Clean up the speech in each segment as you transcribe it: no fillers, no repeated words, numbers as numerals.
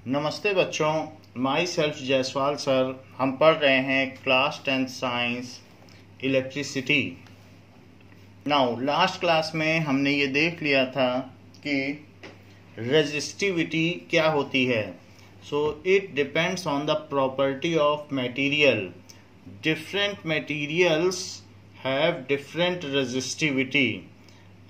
नमस्ते बच्चों, my self Jaiswal sir. हम पढ़ रहे हैं class 10th science electricity. Now last class में हमने ये देख लिया था कि रेजिस्टिविटी क्या होती है। So it depends on the property of material. Different materials have different resistivity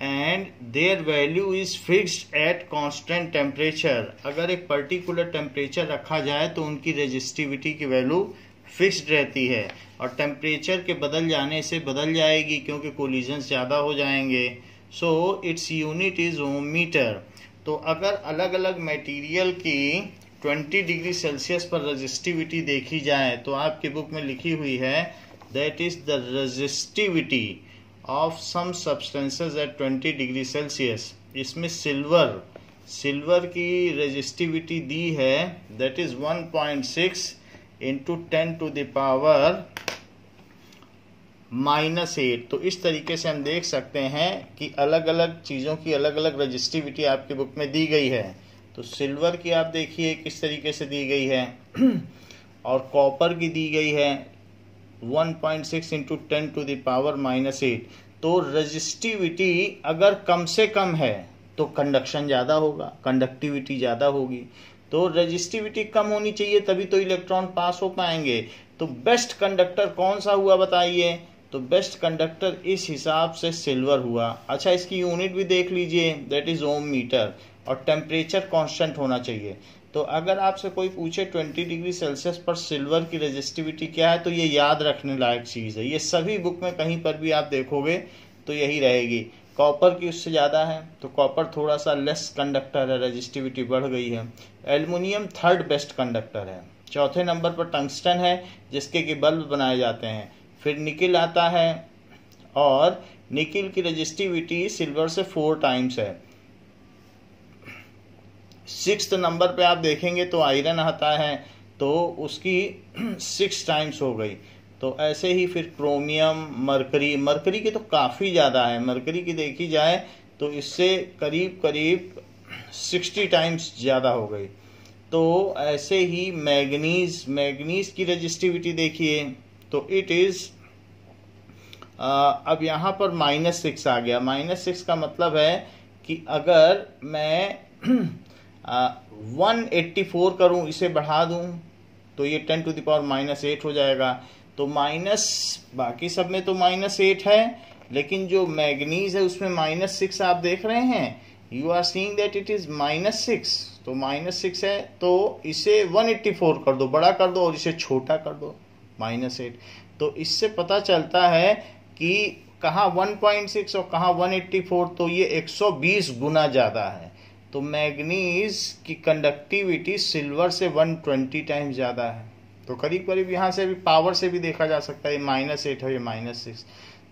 and their value is fixed at constant temperature। अगर एक पर्टिकुलर टेम्परेचर रखा जाए तो उनकी रेजिस्टिविटी की वैल्यू फिक्स्ड रहती है और टेम्परेचर के बदल जाने से बदल जाएगी क्योंकि कोलिजन्स ज़्यादा हो जाएंगे। So it's unit is ohm metre. तो अगर अलग अलग मटेरियल की 20 डिग्री सेल्सियस पर रेजिस्टिविटी देखी जाए तो आपकी बुक में लिखी हुई है that is the resistivity of some substances at 20 degree Celsius. इसमें सिल्वर की रेजिस्टिविटी दी है that is 1.6 into 10 to the power -8। तो इस तरीके से हम देख सकते हैं कि अलग अलग चीज़ों की अलग अलग रेजिस्टिविटी आपकी बुक में दी गई है। तो सिल्वर की आप देखिए किस तरीके से दी गई है और कॉपर की दी गई है 1.6 इंटू 10 टू द पावर -8। तो रेजिस्टिविटी अगर कम से कम है तो कंडक्शन ज़्यादा होगा, कंडक्टिविटी ज़्यादा होगी। तो रेजिस्टिविटी कम होनी चाहिए तभी तो इलेक्ट्रॉन पास हो पाएंगे। तो बेस्ट कंडक्टर कौन सा हुआ बताइए? तो बेस्ट कंडक्टर इस हिसाब से सिल्वर हुआ। अच्छा, इसकी यूनिट भी देख लीजिए दैट इज ओम मीटर और टेम्परेचर कांस्टेंट होना चाहिए। तो अगर आपसे कोई पूछे 20 डिग्री सेल्सियस पर सिल्वर की रेजिस्टिविटी क्या है तो ये याद रखने लायक चीज़ है। ये सभी बुक में कहीं पर भी आप देखोगे तो यही रहेगी। कॉपर की उससे ज़्यादा है तो कॉपर थोड़ा सा लेस कंडक्टर है, रेजिस्टिविटी बढ़ गई है। एल्युमिनियम थर्ड बेस्ट कंडक्टर है। चौथे नंबर पर टंगस्टन है जिसके कि बल्ब बनाए जाते हैं। फिर निकिल आता है और निकिल की रेजिस्टिविटी सिल्वर से 4 टाइम्स है। 6th नंबर पे आप देखेंगे तो आयरन आता है तो उसकी 6 टाइम्स हो गई। तो ऐसे ही फिर क्रोमियम, मरकरी की तो काफ़ी ज़्यादा है। मरकरी की देखी जाए तो इससे करीब करीब 60 टाइम्स ज़्यादा हो गई। तो ऐसे ही मैग्नीज की रेजिस्टिविटी देखिए तो इट इज़ अब यहाँ पर -6 आ गया। -6 का मतलब है कि अगर मैं 184 करूं, इसे बढ़ा दूं तो ये 10 टू द पावर -8 हो जाएगा। तो बाकी सब में तो -8 है लेकिन जो मैग्नीज है उसमें -6 आप देख रहे हैं। You are seeing that it is -6। तो -6 है तो इसे 184 कर दो, बड़ा कर दो और इसे छोटा कर दो -8। तो इससे पता चलता है कि कहाँ 1.6 और कहाँ 184। तो ये 120 गुना ज़्यादा है। तो मैग्नीज की कंडक्टिविटी सिल्वर से 120 टाइम्स ज़्यादा है। तो करीब करीब यहाँ से भी पावर से भी देखा जा सकता है -8 है ये -6।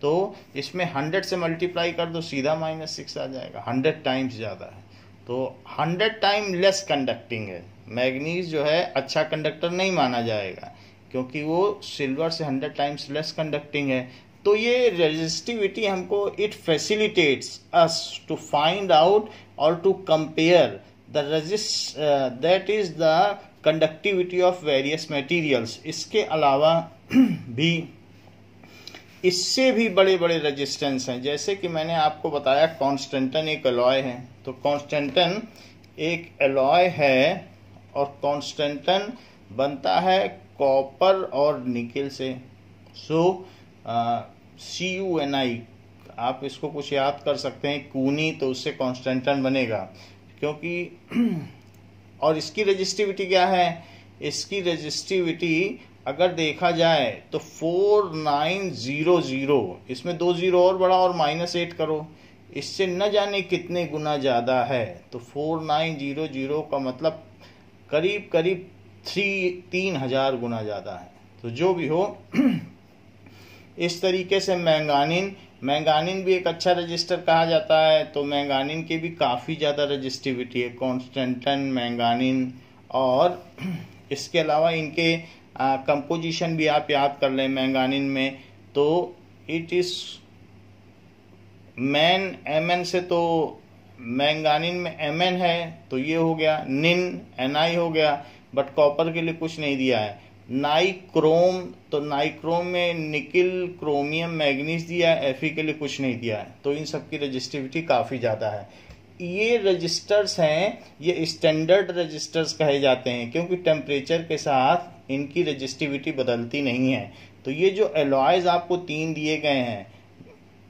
तो इसमें 100 से मल्टीप्लाई कर दो सीधा -6 आ जाएगा। 100 टाइम्स ज़्यादा है तो 100 टाइम लेस कंडक्टिंग है। मैग्नीज जो है अच्छा कंडक्टर नहीं माना जाएगा क्योंकि वो सिल्वर से 100 टाइम्स लेस कंडक्टिंग है। तो ये रेजिस्टिविटी हमको it facilitates us to find out और to compare the that is the conductivity of various materials. इसके अलावा भी इससे भी बड़े बड़े रेजिस्टेंस हैं। जैसे कि मैंने आपको बताया कॉन्स्टेंटन एक एलॉय है। तो कॉन्स्टेंटन एक एलॉय है और कॉन्स्टेंटन बनता है कॉपर और निकेल से। सो CuNi आप इसको कुछ याद कर सकते हैं, कूनी, तो उससे कॉन्स्टेंटन बनेगा क्योंकि और इसकी रेजिस्टिविटी क्या है? इसकी रेजिस्टिविटी अगर देखा जाए तो 4900, इसमें 2 0 और बढ़ा और -8 करो, इससे न जाने कितने गुना ज़्यादा है। तो 4900 का मतलब करीब करीब 3000 गुना ज़्यादा है। तो जो भी हो इस तरीके से मैंगानीन भी एक अच्छा रजिस्टर कहा जाता है। तो मैंगानीन की भी काफ़ी ज़्यादा रजिस्टिविटी है, कॉन्स्टेंटन, मैंगानीन। और इसके अलावा इनके कंपोजिशन भी आप याद कर लें। मैंगानीन में तो इट इज़ Mn से तो मैंगानीन में Mn है तो ये हो गया, निन Ni हो गया, बट कॉपर के लिए कुछ नहीं दिया है। नाइक्रोम, तो नाइक्रोम में निकिल, क्रोमियम, मैग्नीज दिया है, Fe के लिए कुछ नहीं दिया है। तो इन सब की रजिस्टिविटी काफ़ी ज़्यादा है। ये रजिस्टर्स हैं, ये स्टैंडर्ड रजिस्टर्स कहे जाते हैं क्योंकि टेम्परेचर के साथ इनकी रजिस्टिविटी बदलती नहीं है। तो ये जो एलॉयज आपको 3 दिए गए हैं,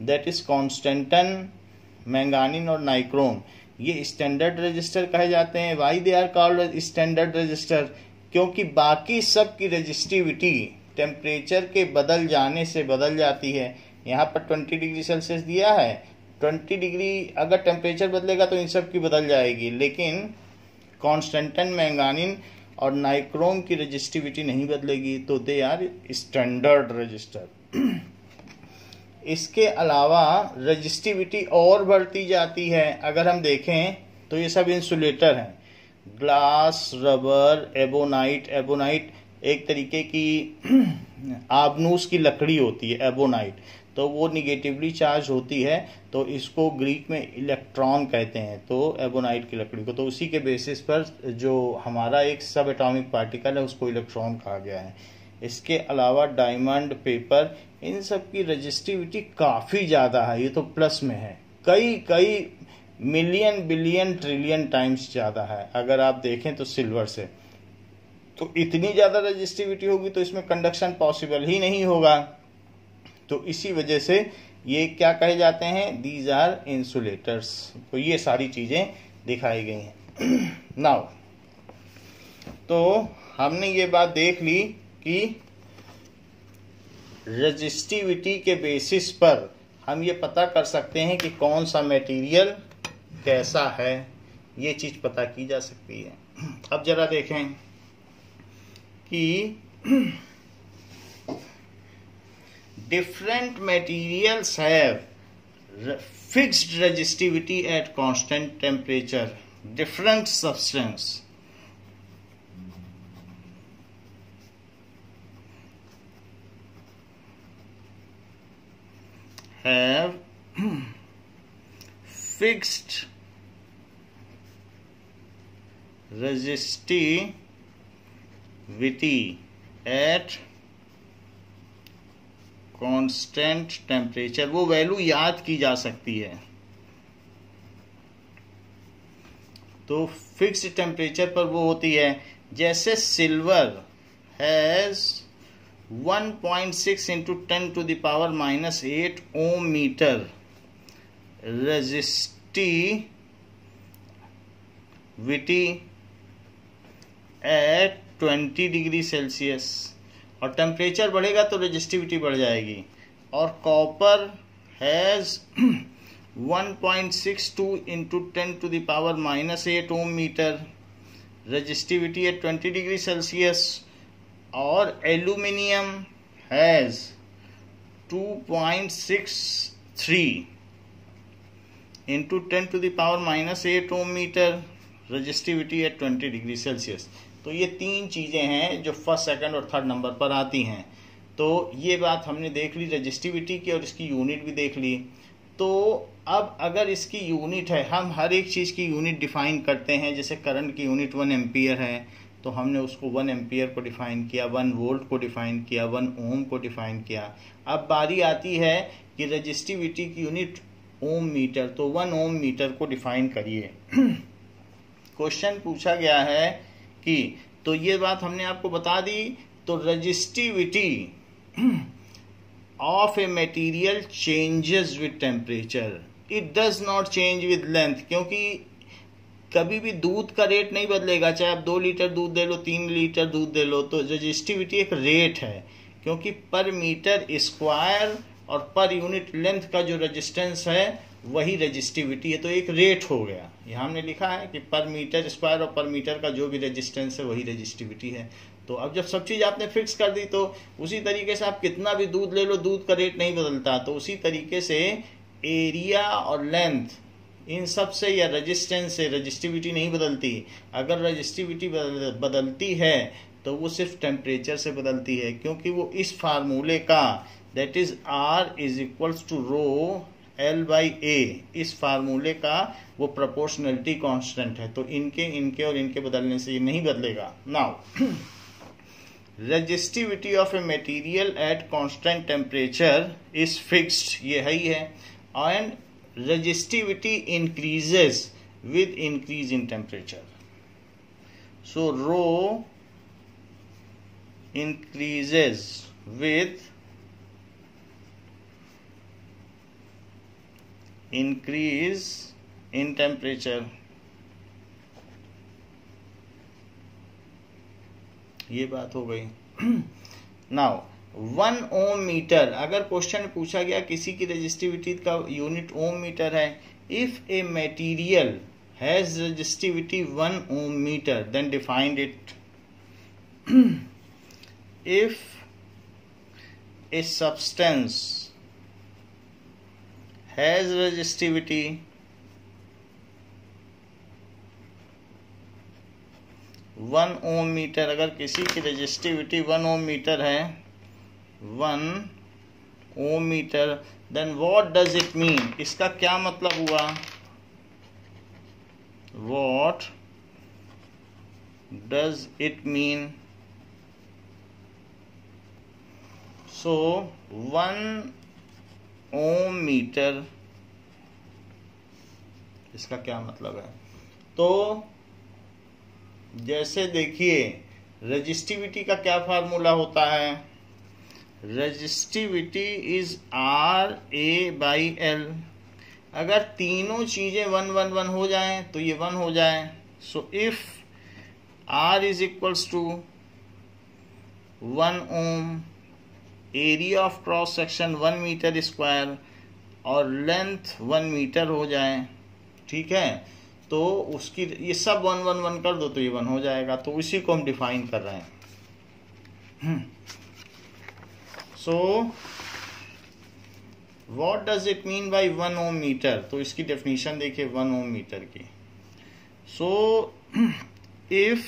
दैट इज कॉन्स्टेंटन, मैंगानीन और नाइक्रोम, ये स्टैंडर्ड रजिस्टर कहे जाते हैं। Why they are called standard resistor? क्योंकि बाकी सब की रजिस्टिविटी टेम्परेचर के बदल जाने से बदल जाती है। यहाँ पर 20 डिग्री सेल्सियस दिया है, 20 डिग्री अगर टेम्परेचर बदलेगा तो इन सब की बदल जाएगी, लेकिन कॉन्स्टेंटन, मैंगानीन और नाइक्रोम की रजिस्टिविटी नहीं बदलेगी, तो दे आर स्टैंडर्ड रजिस्टर। इसके अलावा रजिस्टिविटी और बढ़ती जाती है। अगर हम देखें तो ये सब इंसुलेटर हैं, ग्लास, रबर, एबोनाइट। एबोनाइट एक तरीके की आबनूस की लकड़ी होती है एबोनाइट, तो वो निगेटिवली चार्ज होती है, तो इसको ग्रीक में इलेक्ट्रॉन कहते हैं, तो एबोनाइट की लकड़ी को। तो उसी के बेसिस पर जो हमारा एक सब एटॉमिक पार्टिकल है उसको इलेक्ट्रॉन कहा गया है। इसके अलावा डायमंड, पेपर, इन सब की रजिस्टिविटी काफ़ी ज़्यादा है, ये तो प्लस में है, कई मिलियन, बिलियन, ट्रिलियन टाइम्स ज़्यादा है। अगर आप देखें तो सिल्वर से, तो इतनी ज़्यादा रजिस्टिविटी होगी तो इसमें कंडक्शन पॉसिबल ही नहीं होगा। तो इसी वजह से ये क्या कहे जाते हैं, दीज आर इंसुलेटर्स। तो ये सारी चीज़ें दिखाई गई हैं। नाउ तो हमने ये बात देख ली कि रजिस्टिविटी के बेसिस पर हम ये पता कर सकते हैं कि कौन सा मटेरियल कैसा है, ये चीज़ पता की जा सकती है। अब जरा देखें कि different materials have fixed resistivity at constant temperature. Different substance have fixed resistivity at constant temperature. वो वैल्यू याद की जा सकती है। तो फिक्स्ड टेम्परेचर पर वो होती है, जैसे silver has 1.6 into 10⁻⁻8 ohm metre resistivity at 20 degree Celsius, और टेम्परेचर बढ़ेगा तो रेजिस्टिविटी बढ़ जाएगी। और copper has 1.62 into 10⁻⁻8 ohm metre resistivity at 20 degree Celsius, और aluminium has 2.63 into 10⁻⁸ ohm metre resistivity at 20 degree Celsius. तो ये 3 चीज़ें हैं जो फर्स्ट, सेकंड और थर्ड नंबर पर आती हैं। तो ये बात हमने देख ली रेजिस्टिविटी की, और इसकी यूनिट भी देख ली। तो अब अगर इसकी यूनिट है, हम हर एक चीज़ की यूनिट डिफाइन करते हैं। जैसे करंट की यूनिट 1 एम्पियर है, तो हमने उसको 1 एम्पियर को डिफाइन किया, 1 वोल्ट को डिफाइन किया, 1 ओम को डिफाइन किया। अब बारी आती है कि रेजिस्टिविटी की यूनिट ओम मीटर, तो 1 ओम मीटर को डिफाइन करिए। क्वेश्चन पूछा गया है कि, तो ये बात हमने आपको बता दी। तो resistivity of a material changes with temperature, it does not change with length, क्योंकि कभी भी दूध का रेट नहीं बदलेगा। चाहे आप 2 लीटर दूध दे लो, 3 लीटर दूध दे लो, तो रेजिस्टिविटी एक रेट है, क्योंकि पर मीटर स्क्वायर और पर यूनिट लेंथ का जो रेजिस्टेंस है वही रेजिस्टिविटी है। तो एक रेट हो गया। यहाँ हमने लिखा है कि पर मीटर स्क्वायर और पर मीटर का जो भी रेजिस्टेंस है वही रेजिस्टिविटी है। तो अब जब सब चीज़ आपने फिक्स कर दी, तो उसी तरीके से आप कितना भी दूध ले लो, दूध का रेट नहीं बदलता। तो उसी तरीके से एरिया और लेंथ, इन सब से या रेजिस्टेंस से रेजिस्टिविटी नहीं बदलती। अगर रेजिस्टिविटी बदलती है तो वो सिर्फ टेम्परेचर से बदलती है, क्योंकि वो इस फार्मूले का, that is R is equals to rho L/A इस फार्मूले का वो प्रोपोर्शनलिटी कांस्टेंट है, तो इनके और इनके बदलने से ये नहीं बदलेगा। Now resistivity of a material at constant temperature is fixed, ये है ही है, and resistivity increases with increase in temperature. So rho increases with increase in temperature. ये बात हो गई। नाउ 1 ओम मीटर, अगर क्वेश्चन पूछा गया किसी की रेजिस्टिविटी का यूनिट ओम मीटर है, if a material has resistivity 1 ohm meter, then define it. If a substance has resistivity 1 ohm meter, अगर किसी की रेजिस्टिविटी 1 ohm meter है, 1 ohm meter, then what does it mean? इसका क्या मतलब हुआ? What does it mean? So 1 ohm meter, इसका क्या मतलब है? तो जैसे देखिए रेजिस्टिविटी का क्या फार्मूला होता है, रेजिस्टिविटी इज RA/L। अगर तीनों चीजें 1 1 1 हो जाएं तो ये 1 हो जाए। So if R is equals to 1 ohm, area of cross section 1 metre square और लेंथ 1 मीटर हो जाए, ठीक है, तो उसकी ये सब 1 1 1 कर दो तो ये 1 हो जाएगा। तो इसी को हम डिफाइन कर रहे हैं। सो What does it mean by 1 ohm meter? तो इसकी डेफिनेशन देखिए 1 ohm मीटर की। So if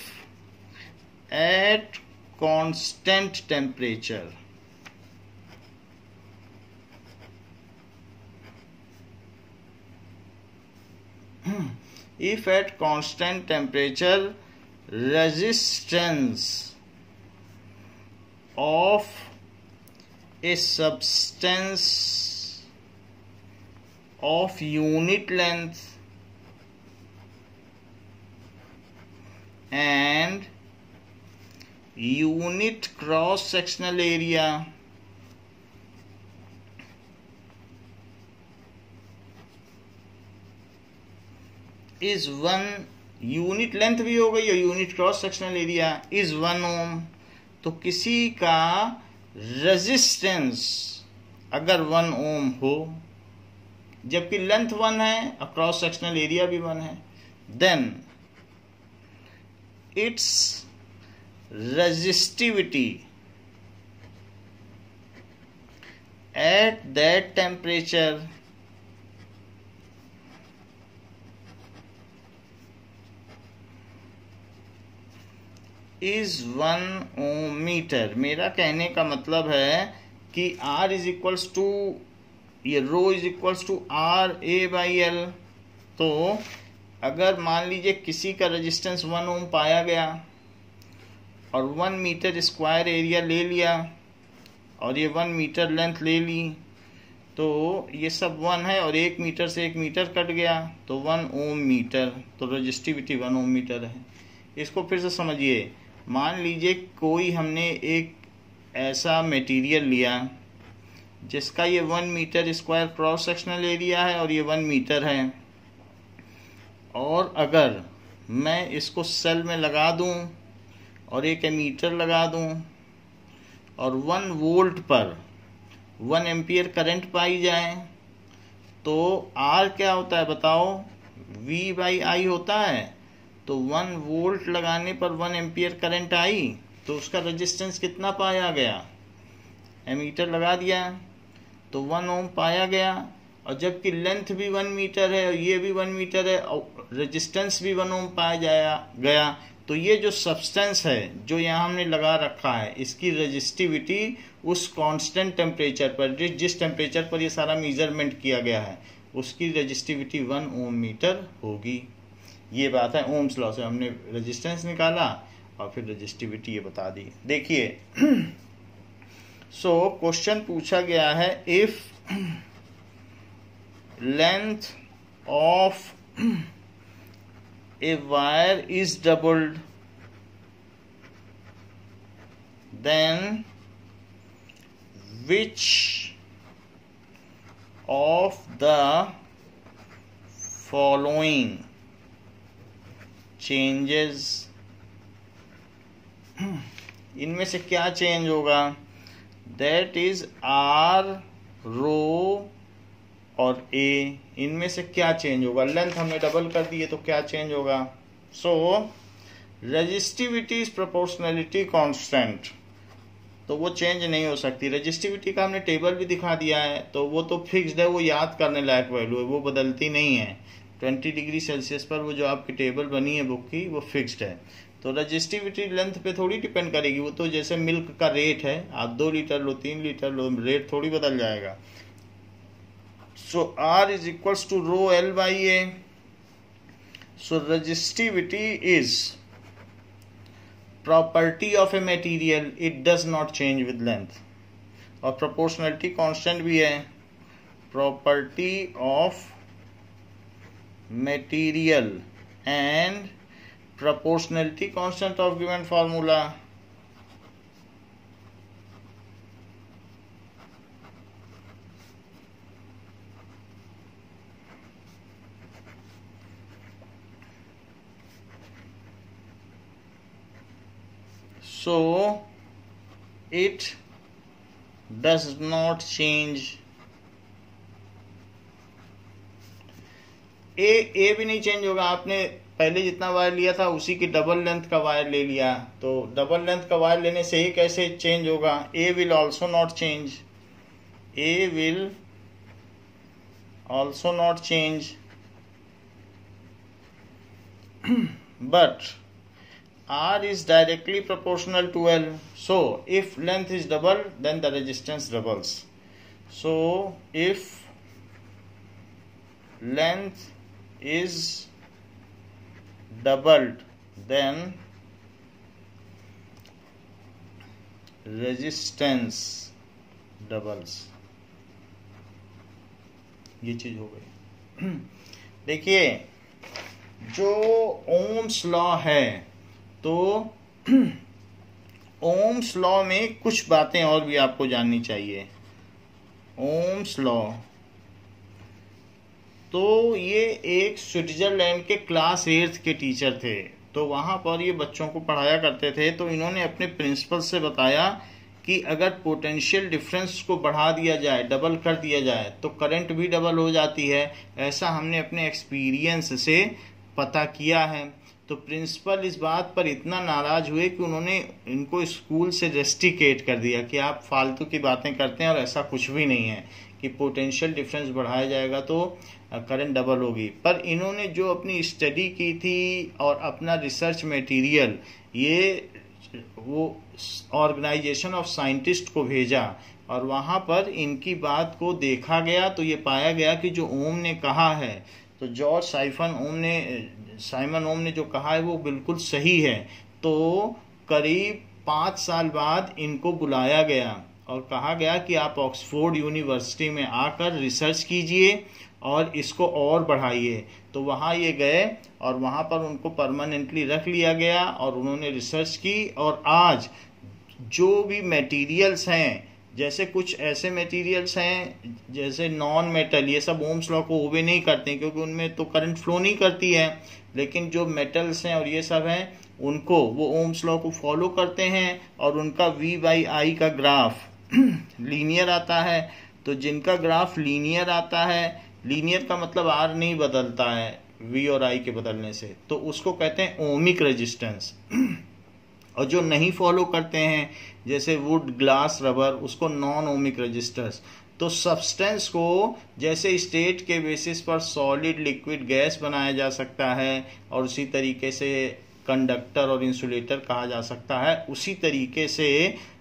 at constant temperature, if at constant temperature resistance of a substance of unit length and unit cross sectional area is 1, unit length भी हो गई और unit cross sectional area is 1 ओम, तो किसी का resistance अगर 1 ओम हो जबकि लेंथ 1 है और क्रॉस सेक्शनल एरिया भी 1 है, then it's resistivity at that temperature is 1 ohm metre. मेरा कहने का मतलब है कि R इज इक्वल्स टू, ये रो इज इक्वल्स टू RA/L। तो अगर मान लीजिए किसी का रेजिस्टेंस 1 ओम पाया गया और 1 मीटर स्क्वायर एरिया ले लिया और ये 1 मीटर लेंथ ले ली, तो ये सब 1 है और 1 मीटर से 1 मीटर कट गया तो 1 ओम मीटर, तो रेजिस्टिविटी 1 ओम मीटर है। इसको फिर से समझिए, मान लीजिए कोई हमने एक ऐसा मटेरियल लिया जिसका ये 1 metre square cross sectional area है और ये 1 मीटर है, और अगर मैं इसको सेल में लगा दूं और एक एमीटर लगा दूं और 1 वोल्ट पर 1 एम्पियर करंट पाई जाए, तो R क्या होता है बताओ, V/I होता है। तो 1 वोल्ट लगाने पर 1 एम्पियर करंट आई तो उसका रेजिस्टेंस कितना पाया गया, एमीटर लगा दिया तो 1 ओम पाया गया, और जबकि लेंथ भी 1 मीटर है और ये भी 1 मीटर है और रेजिस्टेंस भी 1 ओम पाया गया, तो ये जो सब्सटेंस है जो यहाँ हमने लगा रखा है, इसकी रेजिस्टिविटी उस कांस्टेंट टेम्परेचर पर, जिस टेम्परेचर पर ये सारा मेजरमेंट किया गया है, उसकी रेजिस्टिविटी 1 ओम मीटर होगी। ये बात है, ओम्स लॉ से हमने रेजिस्टेंस निकाला और फिर रेजिस्टिविटी ये बता दी। देखिए सो क्वेश्चन पूछा गया है, if length of a wire is doubled, then which of the following changes, इनमें से क्या चेंज होगा? That is R, रो और ए, इनमें से क्या चेंज होगा? लेंथ हमने डबल कर दी है तो क्या चेंज होगा? सो रेजिस्टिविटी इज प्रोपोर्शनलिटी कांस्टेंट, तो वो चेंज नहीं हो सकती। रेजिस्टिविटी का हमने टेबल भी दिखा दिया है, तो वो तो फिक्स्ड है, वो याद करने लायक वैल्यू है, वो बदलती नहीं है। 20 डिग्री सेल्सियस पर वो जो आपकी टेबल बनी है बुक की, वो फिक्स्ड है। तो रेजिस्टिविटी लेंथ पे थोड़ी डिपेंड करेगी, वो तो जैसे मिल्क का रेट है, आप 2 लीटर लो 3 लीटर लो, रेट थोड़ी बदल जाएगा। So R is equals to rho L by A. So resistivity is property of a material, it does not change with length. और proportionality constant भी है, property of material and proportionality constant of given formula. So it does not change. ए भी नहीं change होगा। आपने पहले जितना wire लिया था उसी की डबल लेंथ का वायर ले लिया, तो डबल लेंथ का वायर लेने से ही कैसे चेंज होगा? A will also not change, A will also not change, but R is directly proportional to L. So if length is double, then the resistance doubles. So if length is doubled, then resistance doubles. ये चीज हो गई। देखिए जो ohms law है, तो Ohm's law में कुछ बातें और भी आपको जाननी चाहिए। ओम्स लॉ, तो ये एक स्विट्जरलैंड के क्लास 8th के टीचर थे, तो वहां पर ये बच्चों को पढ़ाया करते थे। तो इन्होंने अपने प्रिंसिपल से बताया कि अगर पोटेंशियल डिफरेंस को बढ़ा दिया जाए, डबल कर दिया जाए, तो करंट भी डबल हो जाती है। ऐसा हमने अपने एक्सपीरियंस से पता किया है। तो प्रिंसिपल इस बात पर इतना नाराज हुए कि उन्होंने इनको स्कूल से रेस्टिकेट कर दिया कि आप फालतू की बातें करते हैं और ऐसा कुछ भी नहीं है कि पोटेंशियल डिफरेंस बढ़ाया जाएगा तो करंट डबल होगी। पर इन्होंने जो अपनी स्टडी की थी और अपना रिसर्च मटेरियल ये वो ऑर्गेनाइजेशन ऑफ साइंटिस्ट को भेजा और वहाँ पर इनकी बात को देखा गया, तो ये पाया गया कि जो ओम ने कहा है, तो जॉर्ज साइमन ओम ने जो कहा है वो बिल्कुल सही है। तो करीब 5 साल बाद इनको बुलाया गया और कहा गया कि आप ऑक्सफोर्ड यूनिवर्सिटी में आकर रिसर्च कीजिए और इसको और बढ़ाइए। तो वहाँ ये गए और वहाँ पर उनको परमानेंटली रख लिया गया और उन्होंने रिसर्च की। और आज जो भी मटेरियल्स हैं, जैसे कुछ ऐसे मटेरियल्स हैं जैसे नॉन मेटल, ये सब ओम्स लॉ को ओबे नहीं करते हैं क्योंकि उनमें तो करंट फ्लो नहीं करती है, लेकिन जो मेटल्स हैं और ये सब हैं उनको वो ओम्स लॉ को फॉलो करते हैं और उनका V/I का ग्राफ लीनियर आता है। तो जिनका ग्राफ लीनियर आता है, लीनियर का मतलब R नहीं बदलता है V और I के बदलने से, तो उसको कहते हैं ओमिक रेजिस्टेंस। और जो नहीं फॉलो करते हैं जैसे वुड, ग्लास, रबर, उसको नॉन ओमिक रेजिस्टर्स। तो सब्सटेंस को जैसे स्टेट के बेसिस पर सॉलिड, लिक्विड, गैस बनाया जा सकता है और उसी तरीके से कंडक्टर और इंसुलेटर कहा जा सकता है। उसी तरीके से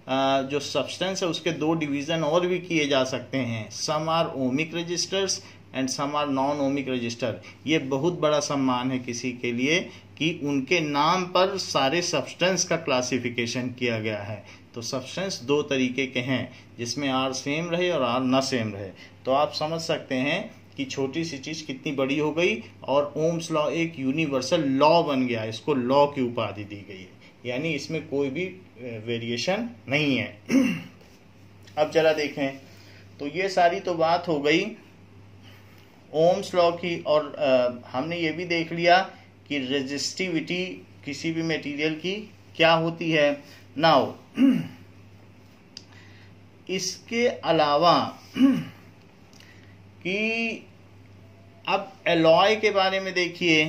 जो सब्सटेंस है उसके दो डिवीजन और भी किए जा सकते हैं। Some are ohmic resistors and some are non ohmic resistor. ये बहुत बड़ा सम्मान है किसी के लिए कि उनके नाम पर सारे सब्सटेंस का क्लासिफिकेशन किया गया है। तो सब्सटेंस दो तरीके के हैं जिसमें आर सेम रहे और आर न सेम रहे। तो आप समझ सकते हैं कि छोटी सी चीज कितनी बड़ी हो गई और ओम्स लॉ एक यूनिवर्सल लॉ बन गया, इसको लॉ की उपाधि दी गई है, यानी इसमें कोई भी वेरिएशन नहीं है। अब जरा देखें, तो ये सारी तो बात हो गई ओम्स लॉ की, और हमने ये भी देख लिया कि रेजिस्टिविटी किसी भी मटेरियल की क्या होती है। नाउ इसके अलावा कि अब एलॉय के बारे में देखिए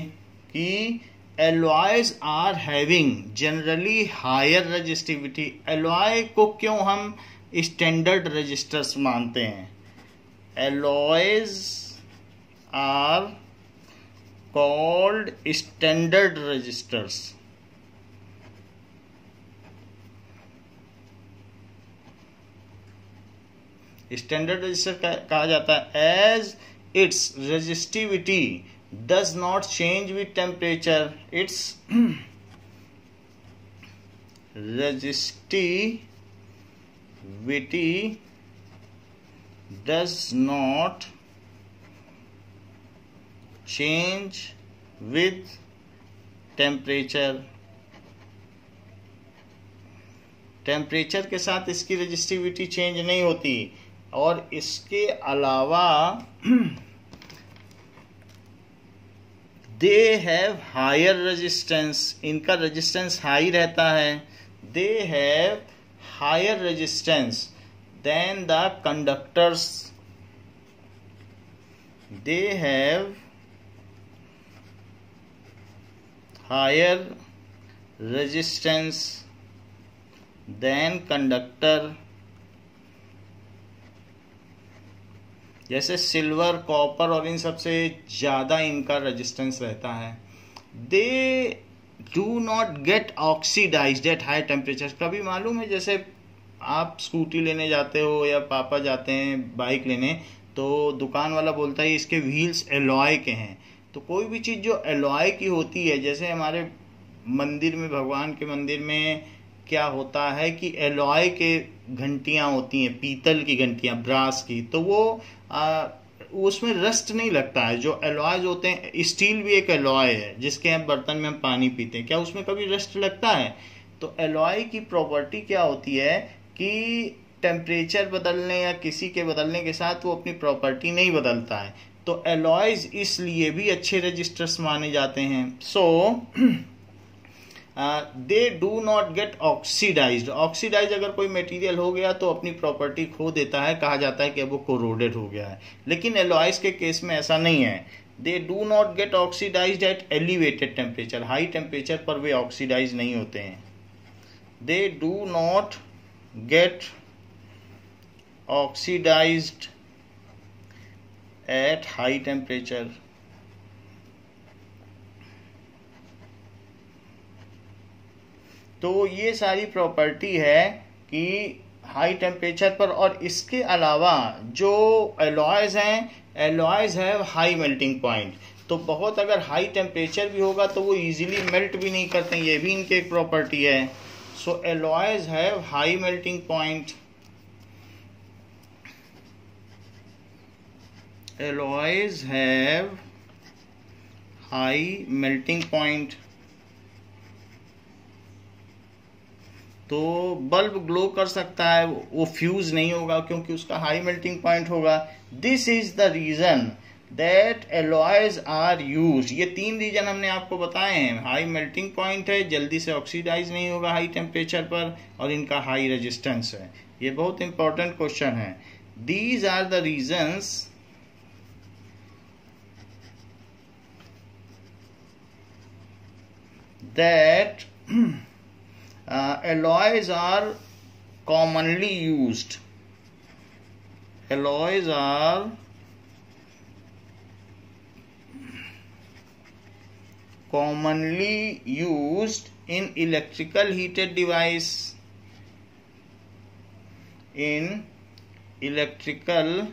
कि alloys are having generally higher resistivity. Alloy को क्यों हम स्टैंडर्ड रजिस्टर्स मानते हैं? Alloys are called standard resistors. Standard resistor कहा जाता है as its resistivity does not change with temperature. Its resistivity does not change with temperature. Temperature के साथ इसकी रेजिस्टिविटी चेंज नहीं होती। और इसके अलावा दे हैव हायर रेजिस्टेंस, इनका रेजिस्टेंस हाई रहता है। They have higher resistance than the conductors. They have higher resistance than conductor. जैसे सिल्वर, कॉपर और इन सबसे ज्यादा इनका रेजिस्टेंस रहता है। They do not get oxidised at high temperature. कभी मालूम है, जैसे आप स्कूटी लेने जाते हो या पापा जाते हैं बाइक लेने, तो दुकान वाला बोलता है इसके व्हील्स एलॉय के हैं। तो कोई भी चीज जो एलॉय की होती है, जैसे हमारे मंदिर में, भगवान के मंदिर में क्या होता है कि एलॉय के घंटियां होती हैं, पीतल की घंटियां, ब्रास की, तो वो उसमें रस्ट नहीं लगता है। जो एलॉयज होते हैं, स्टील भी एक एलॉय है जिसके हम बर्तन में हम पानी पीते हैं, क्या उसमें कभी रस्ट लगता है? तो एलॉय की प्रॉपर्टी क्या होती है कि टेम्परेचर बदलने या किसी के बदलने के साथ वो अपनी प्रॉपर्टी नहीं बदलता है। तो एलॉयज इसलिए भी अच्छे रजिस्टर्स माने जाते हैं। So they do not get oxidised. Oxidise अगर कोई मटेरियल हो गया तो अपनी प्रॉपर्टी खो देता है, कहा जाता है कि अब वो कोरोडेड हो गया है। लेकिन एलॉयज के केस में ऐसा नहीं है। They do not get oxidised at elevated temperature. High temperature पर वे ऑक्सीडाइज नहीं होते हैं। They do not get oxidised at high temperature. तो ये सारी प्रॉपर्टी है कि हाई टेम्परेचर पर। और इसके अलावा जो एलॉयज हैं, alloys have high melting point. तो बहुत अगर हाई टेम्परेचर भी होगा तो वो इजीली मेल्ट भी नहीं करते, ये भी इनके एक प्रॉपर्टी है। So alloys have high melting point. Alloys have high melting point. तो बल्ब ग्लो कर सकता है, वो फ्यूज नहीं होगा क्योंकि उसका हाई मेल्टिंग पॉइंट होगा। This is the reason that alloys are used. ये तीन रीजन हमने आपको बताए हैं। हाई मेल्टिंग पॉइंट है, जल्दी से ऑक्सीडाइज नहीं होगा हाई टेम्परेचर पर, और इनका हाई रेजिस्टेंस है। ये बहुत इंपॉर्टेंट क्वेश्चन है। These are the reasons that alloys are commonly used. Alloys are commonly used in electrical heated device. In electrical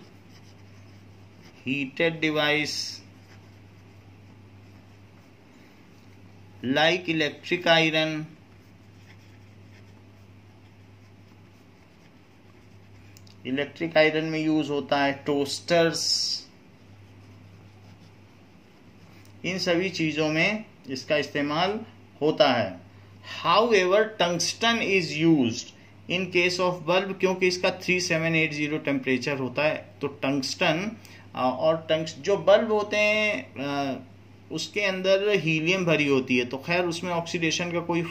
heated device like electric iron, electric iron में use होता है, toasters, इन सभी चीजों में इसका इस्तेमाल होता है. However tungsten is used in case of bulb, क्योंकि इसका 3780 टेम्परेचर होता है. तो टंगस्टन और जो बल्ब होते हैं उसके अंदर हीलियम भरी होती है, तो खैर उसमें ऑक्सीडेशन का कोई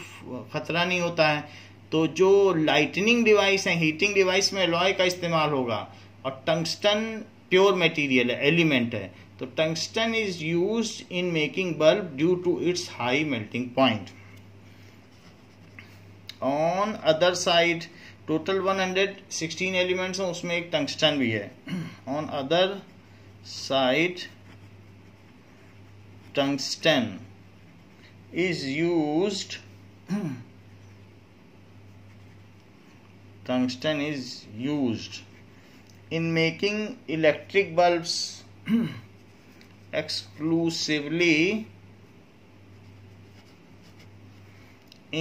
खतरा नहीं होता है. तो जो लाइटनिंग डिवाइस है, हीटिंग डिवाइस में एलॉय का इस्तेमाल होगा, और टंगस्टन प्योर मटेरियल है, एलिमेंट है. तो tungsten is used in making bulb due to its high melting point. On other side total 116 elements हैं, उसमें एक टंगस्टन भी है. On other side tungsten is used, tungsten is used in making electric bulbs exclusively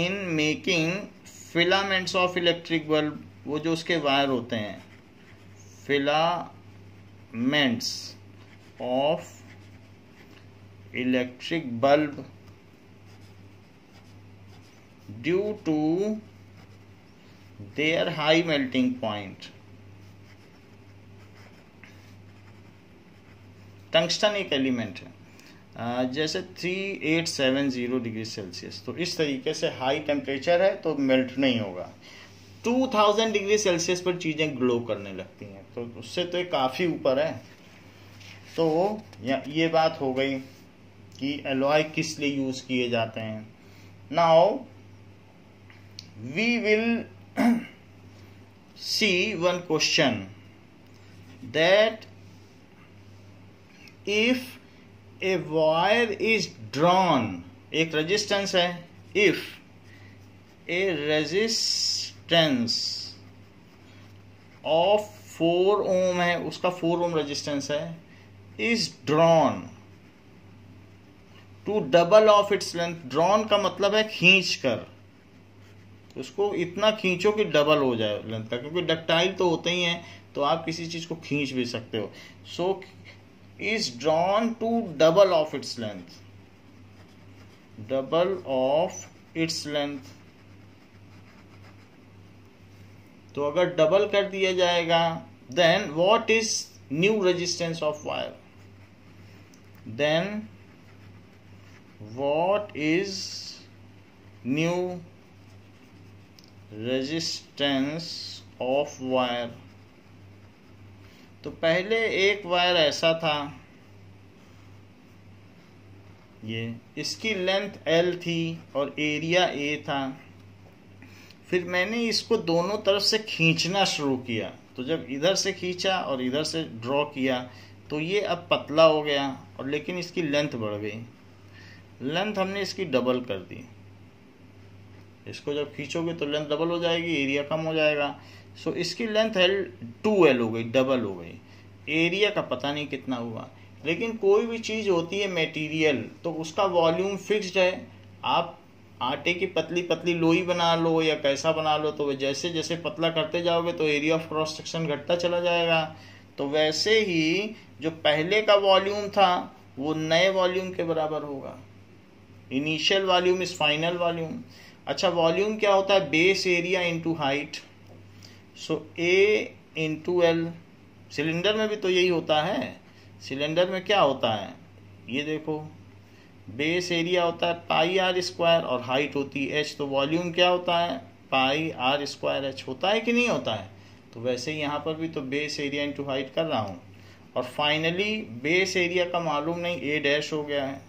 in making filaments of electric bulb. वो जो उसके wire होते हैं, filaments of electric bulb due to their high melting point. Tungsten एक element है जैसे 3870 degree Celsius, तो इस तरीके से हाई टेम्परेचर है तो मेल्ट नहीं होगा. 2000 डिग्री सेल्सियस पर चीजें ग्लो करने लगती हैं, तो उससे तो ये काफी ऊपर है. तो ये बात हो गई कि एलॉय किस लिए यूज किए जाते हैं. Now we will see one question, that if a wire is drawn, एक resistance है, if a resistance of 4 ohm है, उसका 4 ohm resistance है, is drawn to double of its length. drawn का मतलब है खींच कर, उसको इतना खींचो कि डबल हो जाए लेंथ का, क्योंकि डक्टाइल तो होते ही हैं, तो आप किसी चीज को खींच भी सकते हो. So is drawn to double of its length, double of its length. तो अगर डबल कर दिया जाएगा, then what is new resistance of wire, then what is new resistance of wire. तो पहले एक वायर ऐसा था, ये इसकी लेंथ L थी और एरिया A था. फिर मैंने इसको दोनों तरफ से खींचना शुरू किया, तो जब इधर से खींचा और इधर से ड्रॉ किया तो ये अब पतला हो गया, और लेकिन इसकी लेंथ बढ़ गई. लेंथ हमने इसकी डबल कर दी. इसको जब खींचोगे तो लेंथ डबल हो जाएगी, एरिया कम हो जाएगा. सो इसकी लेंथ 2L हो गई, डबल हो गई. एरिया का पता नहीं कितना हुआ. लेकिन कोई भी चीज होती है मटेरियल, तो उसका वॉल्यूम फिक्स्ड है. आप आटे की पतली पतली लोई बना लो या कैसा बना लो, तो जैसे जैसे पतला करते जाओगे तो एरिया ऑफ क्रॉस सेक्शन घटता चला जाएगा. तो वैसे ही जो पहले का वॉल्यूम था वो नए वॉल्यूम के बराबर होगा. Initial volume is final volume. अच्छा, वॉल्यूम क्या होता है? Base area into height. So A into L. Cylinder में भी तो यही होता है. सिलेंडर में क्या होता है, ये देखो, बेस एरिया होता है पाई आर स्क्वायर और हाइट होती है एच. तो वॉल्यूम क्या होता है? पाई आर स्क्वायर एच. होता है कि नहीं होता है? तो वैसे ही यहाँ पर भी तो बेस एरिया इंटू हाइट कर रहा हूँ. और फाइनली बेस एरिया का मालूम नहीं, ए डैश हो गया है,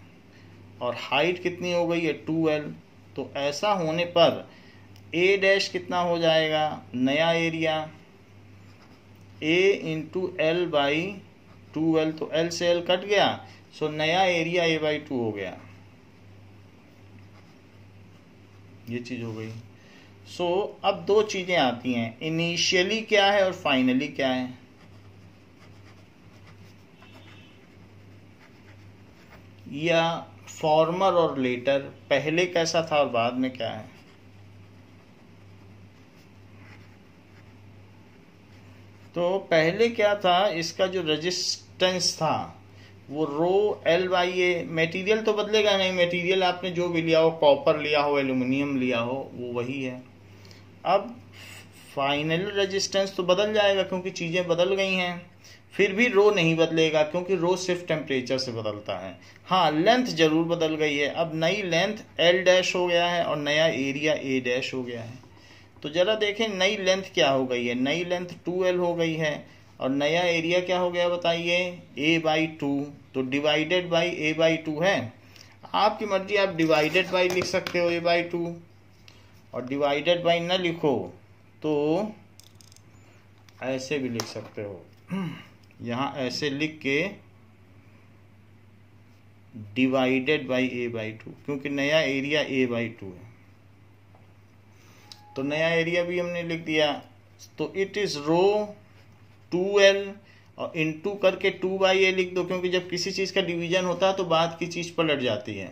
और हाइट कितनी हो गई है? 2L. तो ऐसा होने पर ए डैश कितना हो जाएगा? नया area A into L by 2L. तो L से L कट गया, सो नया एरिया A/2 हो गया. ये चीज हो गई। सो अब दो चीजें आती हैं, इनिशियली क्या है और फाइनली क्या है। या फॉर्मर और लेटर, पहले कैसा था और बाद में क्या है। तो पहले क्या था, इसका जो रेजिस्टेंस था वो rho L by A, material तो बदलेगा नहीं, मटेरियल आपने जो भी लिया हो, कॉपर लिया हो, एल्यूमिनियम लिया हो, वो वही है। अब फाइनल रेजिस्टेंस तो बदल जाएगा क्योंकि चीजें बदल गई हैं, फिर भी रो नहीं बदलेगा क्योंकि रो सिर्फ टेम्परेचर से बदलता है। हाँ, लेंथ जरूर बदल गई है, अब नई लेंथ एल डैश हो गया है और नया एरिया ए डैश हो गया है। तो जरा देखें नई लेंथ क्या हो गई है, नई लेंथ 2L हो गई है और नया एरिया क्या हो गया बताइए, A/2। तो डिवाइडेड बाई A/2 है, आपकी मर्जी, आप डिवाइडेड बाई लिख सकते हो A/2 और डिवाइडेड बाई ना लिखो तो ऐसे भी लिख सकते हो, यहां ऐसे लिख के डिवाइडेड बाई A/2, क्योंकि नया एरिया A/2 है। तो नया एरिया भी हमने लिख दिया, तो इट इज रो 2L और इनटू करके 2/A लिख दो, क्योंकि जब किसी चीज का डिवीजन होता है तो बाद की चीज पलट जाती है।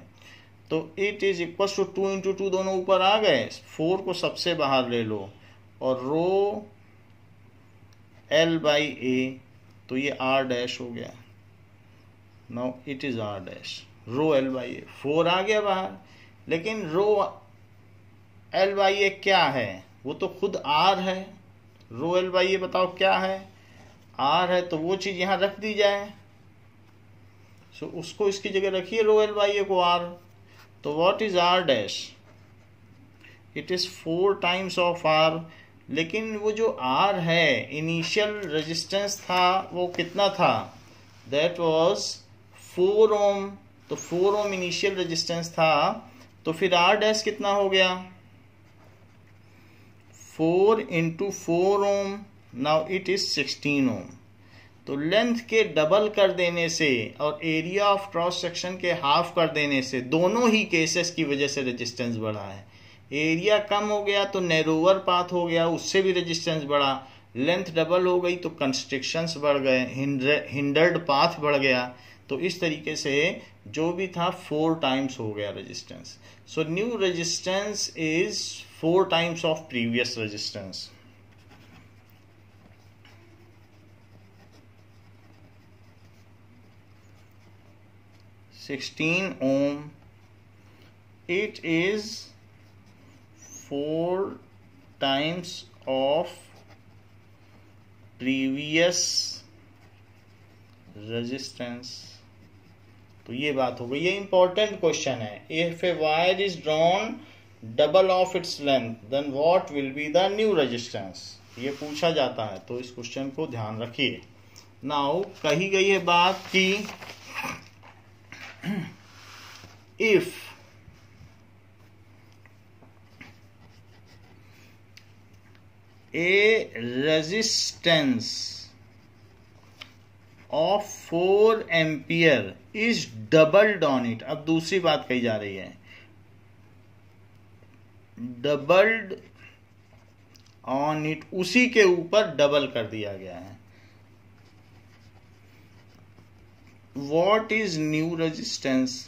तो it is equal to 2 into 2, दोनों ऊपर आ गए, 4 को सबसे बाहर ले लो और रो L/A, तो ये R डैश हो गया। Now it is R dash, rho L/A, 4 आ गया बाहर, लेकिन रो L/A क्या है, वो तो खुद R है। रो L/A बताओ क्या है, R है, तो वो चीज यहां रख दी जाए। सो उसको इसकी जगह रखिए, रो L/A को R। तो what is R dash, it is 4 times of R। लेकिन वो जो R है, इनिशियल रेजिस्टेंस था वो कितना था, दैट वाज 4 ओम। तो 4 ओम इनिशियल रेजिस्टेंस था, तो फिर R डैश कितना हो गया, 4 into 4 ohm, now it is 16 ohm. तो लेंथ के डबल कर देने से और एरिया ऑफ क्रॉस सेक्शन के हाफ कर देने से, दोनों ही केसेस की वजह से रेजिस्टेंस बढ़ा है। एरिया कम हो गया तो नैरोवर पाथ हो गया, उससे भी रेजिस्टेंस बढ़ा। लेंथ डबल हो गई तो कंस्ट्रिक्शंस बढ़ गए, हिंडर्ड पाथ बढ़ गया। तो इस तरीके से जो भी था 4 टाइम्स हो गया resistance. So new resistance is 4 times of previous resistance. ohm, it is 4 times of previous resistance। तो ये बात हो गई, ये इंपॉर्टेंट क्वेश्चन है। If a wire is drawn double of its length then what will be the new resistance, ये पूछा जाता है, तो इस क्वेश्चन को ध्यान रखिए। नाउ कही गई है बात की if a resistance of 4 ampere is doubled on it, अब दूसरी बात कही जा रही है, डबल्ड ऑन इट, उसी के ऊपर डबल कर दिया गया है। व्हाट इज न्यू रेजिस्टेंस,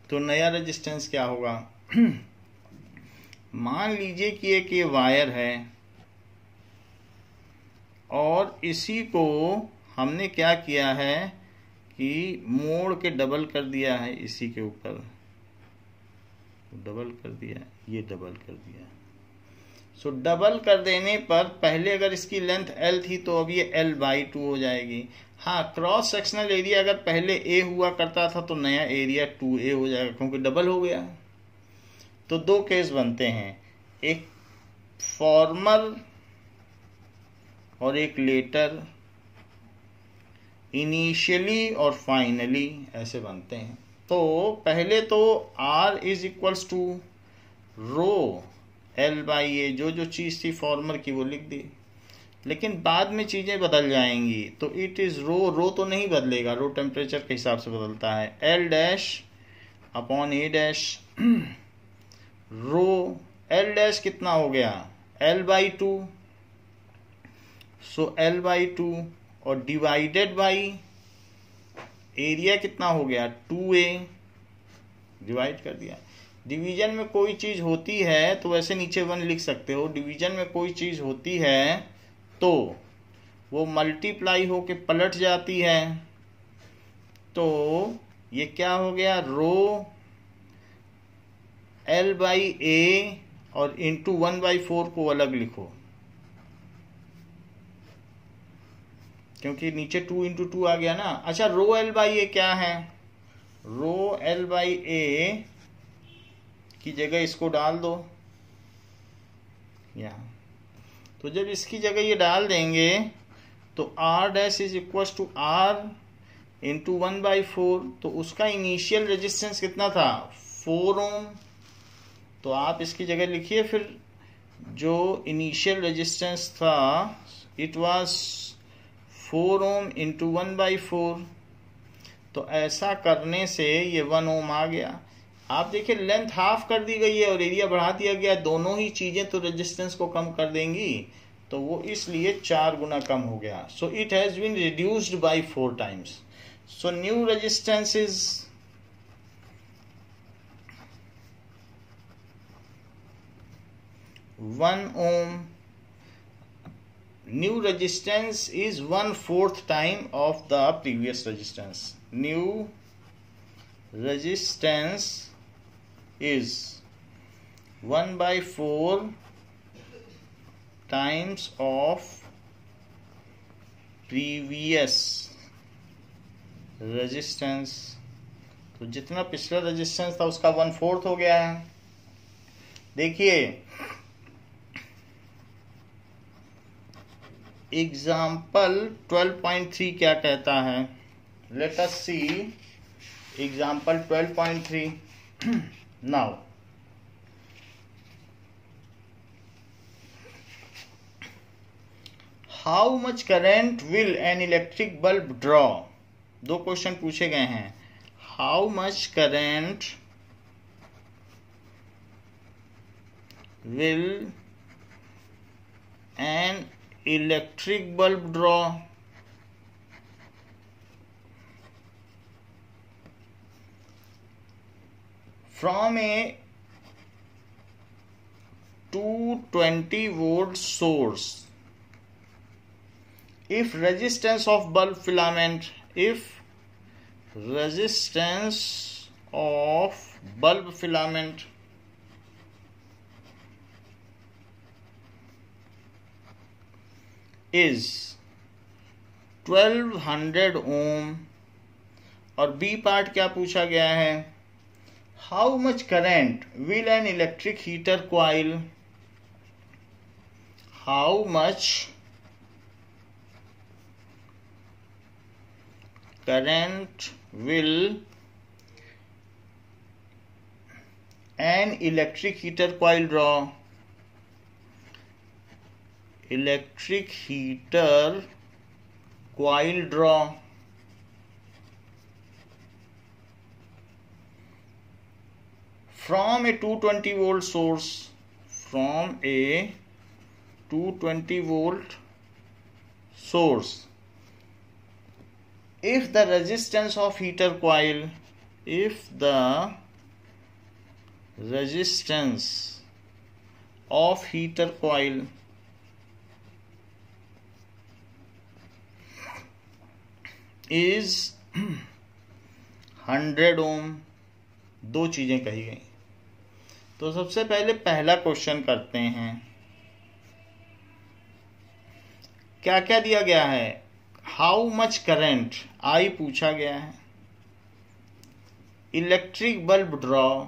तो नया रेजिस्टेंस क्या होगा। मान लीजिए कि एक ये वायर है और इसी को हमने क्या किया है कि मोड़ के डबल कर दिया है, इसी के ऊपर डबल कर दिया, ये डबल कर दिया। सो डबल कर देने पर पहले अगर इसकी लेंथ L थी तो अब ये L/2 हो जाएगी। हाँ, क्रॉस सेक्शनल एरिया अगर पहले A हुआ करता था तो नया एरिया 2A हो जाएगा क्योंकि डबल हो गया। तो दो केस बनते हैं, एक फॉर्मर और एक लेटर, इनिशियली और फाइनली, ऐसे बनते हैं। तो पहले तो R is equals to rho L/A, जो चीज थी फॉर्मर की वो लिख दी, लेकिन बाद में चीजें बदल जाएंगी। तो इट इज रो तो नहीं बदलेगा, रो टेम्परेचर के हिसाब से बदलता है, L डैश अपॉन ए डैश, रो एल डैश कितना हो गया, L/2, सो L/2 और डिवाइडेड बाई एरिया कितना हो गया 2A, डिवाइड कर दिया। डिवीजन में कोई चीज होती है तो वैसे नीचे 1 लिख सकते हो, डिवीजन में कोई चीज होती है तो वो मल्टीप्लाई होके पलट जाती है, तो ये क्या हो गया, रो L/A और इंटू 1/4 को अलग लिखो, क्योंकि नीचे 2 × 2 आ गया ना। अच्छा, रो L/A क्या है, रो L/A की जगह इसको डाल दो यहाँ, तो जब इसकी जगह ये डाल देंगे तो R dash is equal to R into 1/4, तो उसका इनिशियल रेजिस्टेंस कितना था 4 ओम, तो आप इसकी जगह लिखिए फिर जो इनिशियल रेजिस्टेंस था इट वाज 4 ओम इंटू 1/4, तो ऐसा करने से ये 1 ओम आ गया। आप देखिए लेंथ हाफ कर दी गई है और एरिया बढ़ा दिया गया, दोनों ही चीजें तो रेजिस्टेंस को कम कर देंगी, तो वो इसलिए 4 गुना कम हो गया। So it has been reduced by 4 times. So new resistance is 1 ohm. New resistance is 1/4 time of the previous resistance. New resistance is 1/4 times of previous resistance. तो जितना पिछला रेजिस्टेंस था उसका 1/4 हो गया है। देखिए एग्जाम्पल 12.3 क्या कहता है, let us see example 12.3। Now how much current will an electric bulb draw, 2 question पूछे गए हैं। How much current will an electric bulb draw from a 220 volt source if resistance of bulb filament is 1200 ohm, और B part क्या पूछा गया है, how much current will an electric heater coil, how much current will an electric heater coil draw, electric heater coil draw from a 220 volt source, from a 220 volt source if the resistance of heater coil, if the resistance of heater coil is 100 ओम, 2 चीजें कही गई। तो सबसे पहले पहला question करते हैं, क्या क्या दिया गया है, हाउ मच करंट आई पूछा गया है, इलेक्ट्रिक बल्ब ड्रॉ,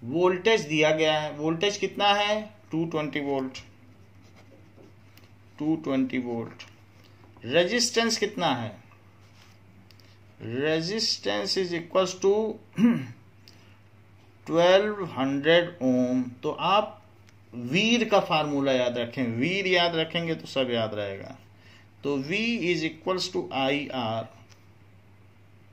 वोल्टेज दिया गया है, वोल्टेज कितना है 220 वोल्ट, 220 वोल्ट, रेजिस्टेंस कितना है, रेजिस्टेंस इज इक्वल टू 1200 ओम। तो आप वीर का फार्मूला याद रखें, वीर याद रखेंगे तो सब याद रहेगा। तो V is equal to I R,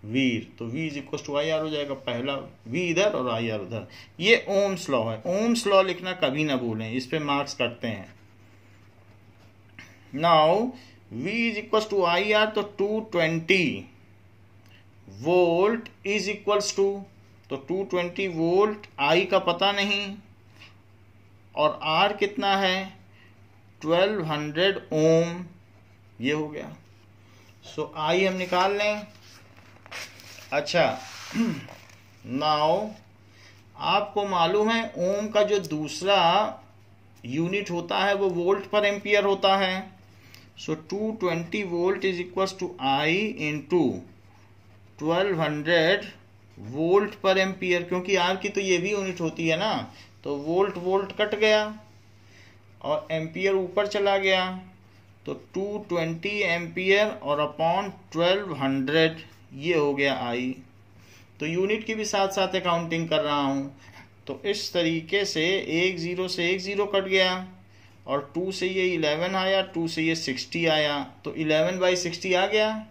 वीर, तो V is equal to I R हो जाएगा। पहला V इधर और आई आर उधर। ये ओम्स लॉ है। ओम्स लॉ लिखना कभी ना भूलें, इस पे मार्क्स कटते हैं। Now V is equal to I R, तो 220 वोल्ट इज इक्वल्स टू, तो 220 वोल्ट I का पता नहीं, और R कितना है 1200 ओम, ये हो गया। सो I हम निकाल लें। अच्छा नाउ आपको मालूम है ओम का जो दूसरा यूनिट होता है वो वोल्ट पर एम्पियर होता है। So 220 volt is equal to I into 1200 volt पर एम्पियर, क्योंकि आर की तो ये भी यूनिट होती है ना, तो वोल्ट वोल्ट कट गया और एम्पियर ऊपर चला गया, तो 220 एम्पियर और अपॉन 1200 ये हो गया आई। तो यूनिट की भी साथ साथ अकाउंटिंग कर रहा हूं, तो इस तरीके से 1 0 से 1 0 कट गया, और 2 से ये 11 आया, 2 से ये 60 आया, तो 11/60 आ गया।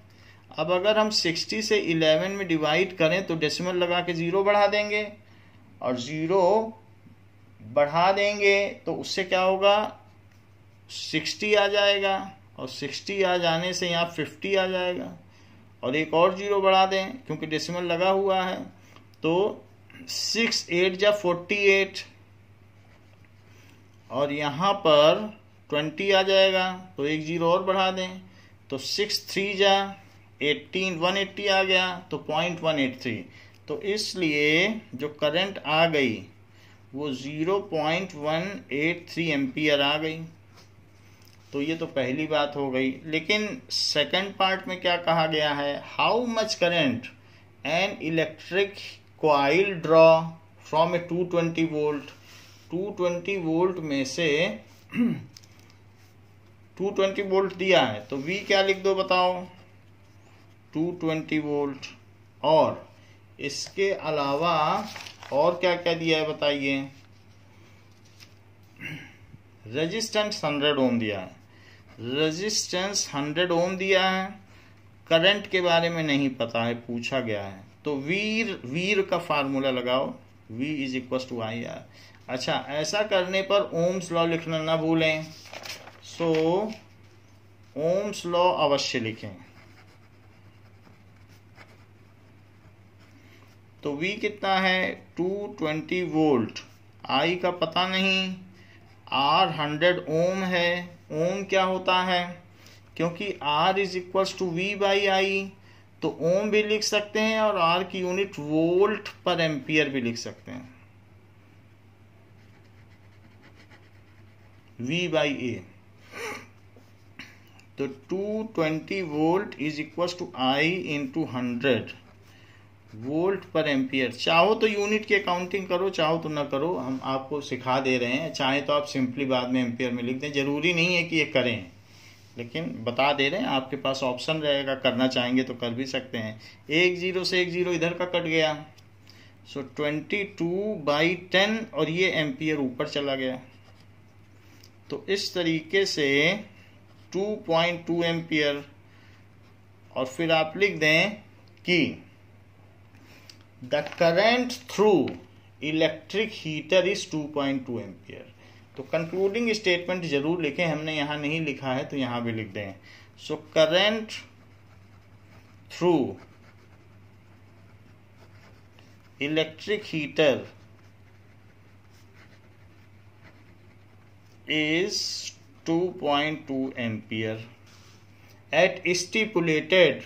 अब अगर हम 60 से 11 में डिवाइड करें तो डेसिमल लगा के 0 बढ़ा देंगे, और 0 बढ़ा देंगे तो उससे क्या होगा 60 आ जाएगा, और 60 आ जाने से यहाँ 50 आ जाएगा, और एक और 0 बढ़ा दें क्योंकि डेसिमल लगा हुआ है, तो 6 8 जा 48, और यहाँ पर 20 आ जाएगा, तो एक 0 और बढ़ा दें, तो 6 3 जा 18 180 आ गया, तो 0.183। तो इसलिए जो करंट आ गई वो 0.183 एम्पियर आ गई। तो ये तो पहली बात हो गई। लेकिन सेकंड पार्ट में क्या कहा गया है, how much current an electric coil draw from A 220 volt. 220 volt में से 220 वोल्ट दिया है, तो V क्या लिख दो बताओ, 220 वोल्ट, और इसके अलावा और क्या क्या दिया है बताइए। रेजिस्टेंस 100 ओम दिया है, रेजिस्टेंस 100 ओम दिया है, करंट के बारे में नहीं पता है, पूछा गया है, तो वीर का फार्मूला लगाओ, V is equal to I R. अच्छा, ऐसा करने पर ओम्स लॉ लिखना ना भूलें, सो ओम्स लॉ अवश्य लिखें। तो V कितना है 220 वोल्ट, I का पता नहीं, R 100 ओम है। ओम क्या होता है, क्योंकि R is equal to V/I, तो ओम भी लिख सकते हैं और R की यूनिट वोल्ट पर एम्पियर भी लिख सकते हैं, V/A। तो 220 volt is equal to I into 100 volt पर एम्पियर। चाहो तो यूनिट की अकाउंटिंग करो, चाहो तो ना करो, हम आपको सिखा दे रहे हैं। चाहे तो आप सिंपली बाद में एम्पियर में लिख दें, जरूरी नहीं है कि ये करें, लेकिन बता दे रहे हैं, आपके पास ऑप्शन रहेगा, करना चाहेंगे तो कर भी सकते हैं। 1 0 से 1 0 इधर का कट गया, सो 22/10, और ये एम्पियर ऊपर चला गया, तो इस तरीके से 2.2 एम्पियर। और फिर आप लिख दें कि the current through electric heater is 2.2 ampere. तो कंक्लूडिंग स्टेटमेंट जरूर लिखें, हमने यहां नहीं लिखा है तो यहां भी लिख दें। So current through electric heater is 2.2 ampere at stipulated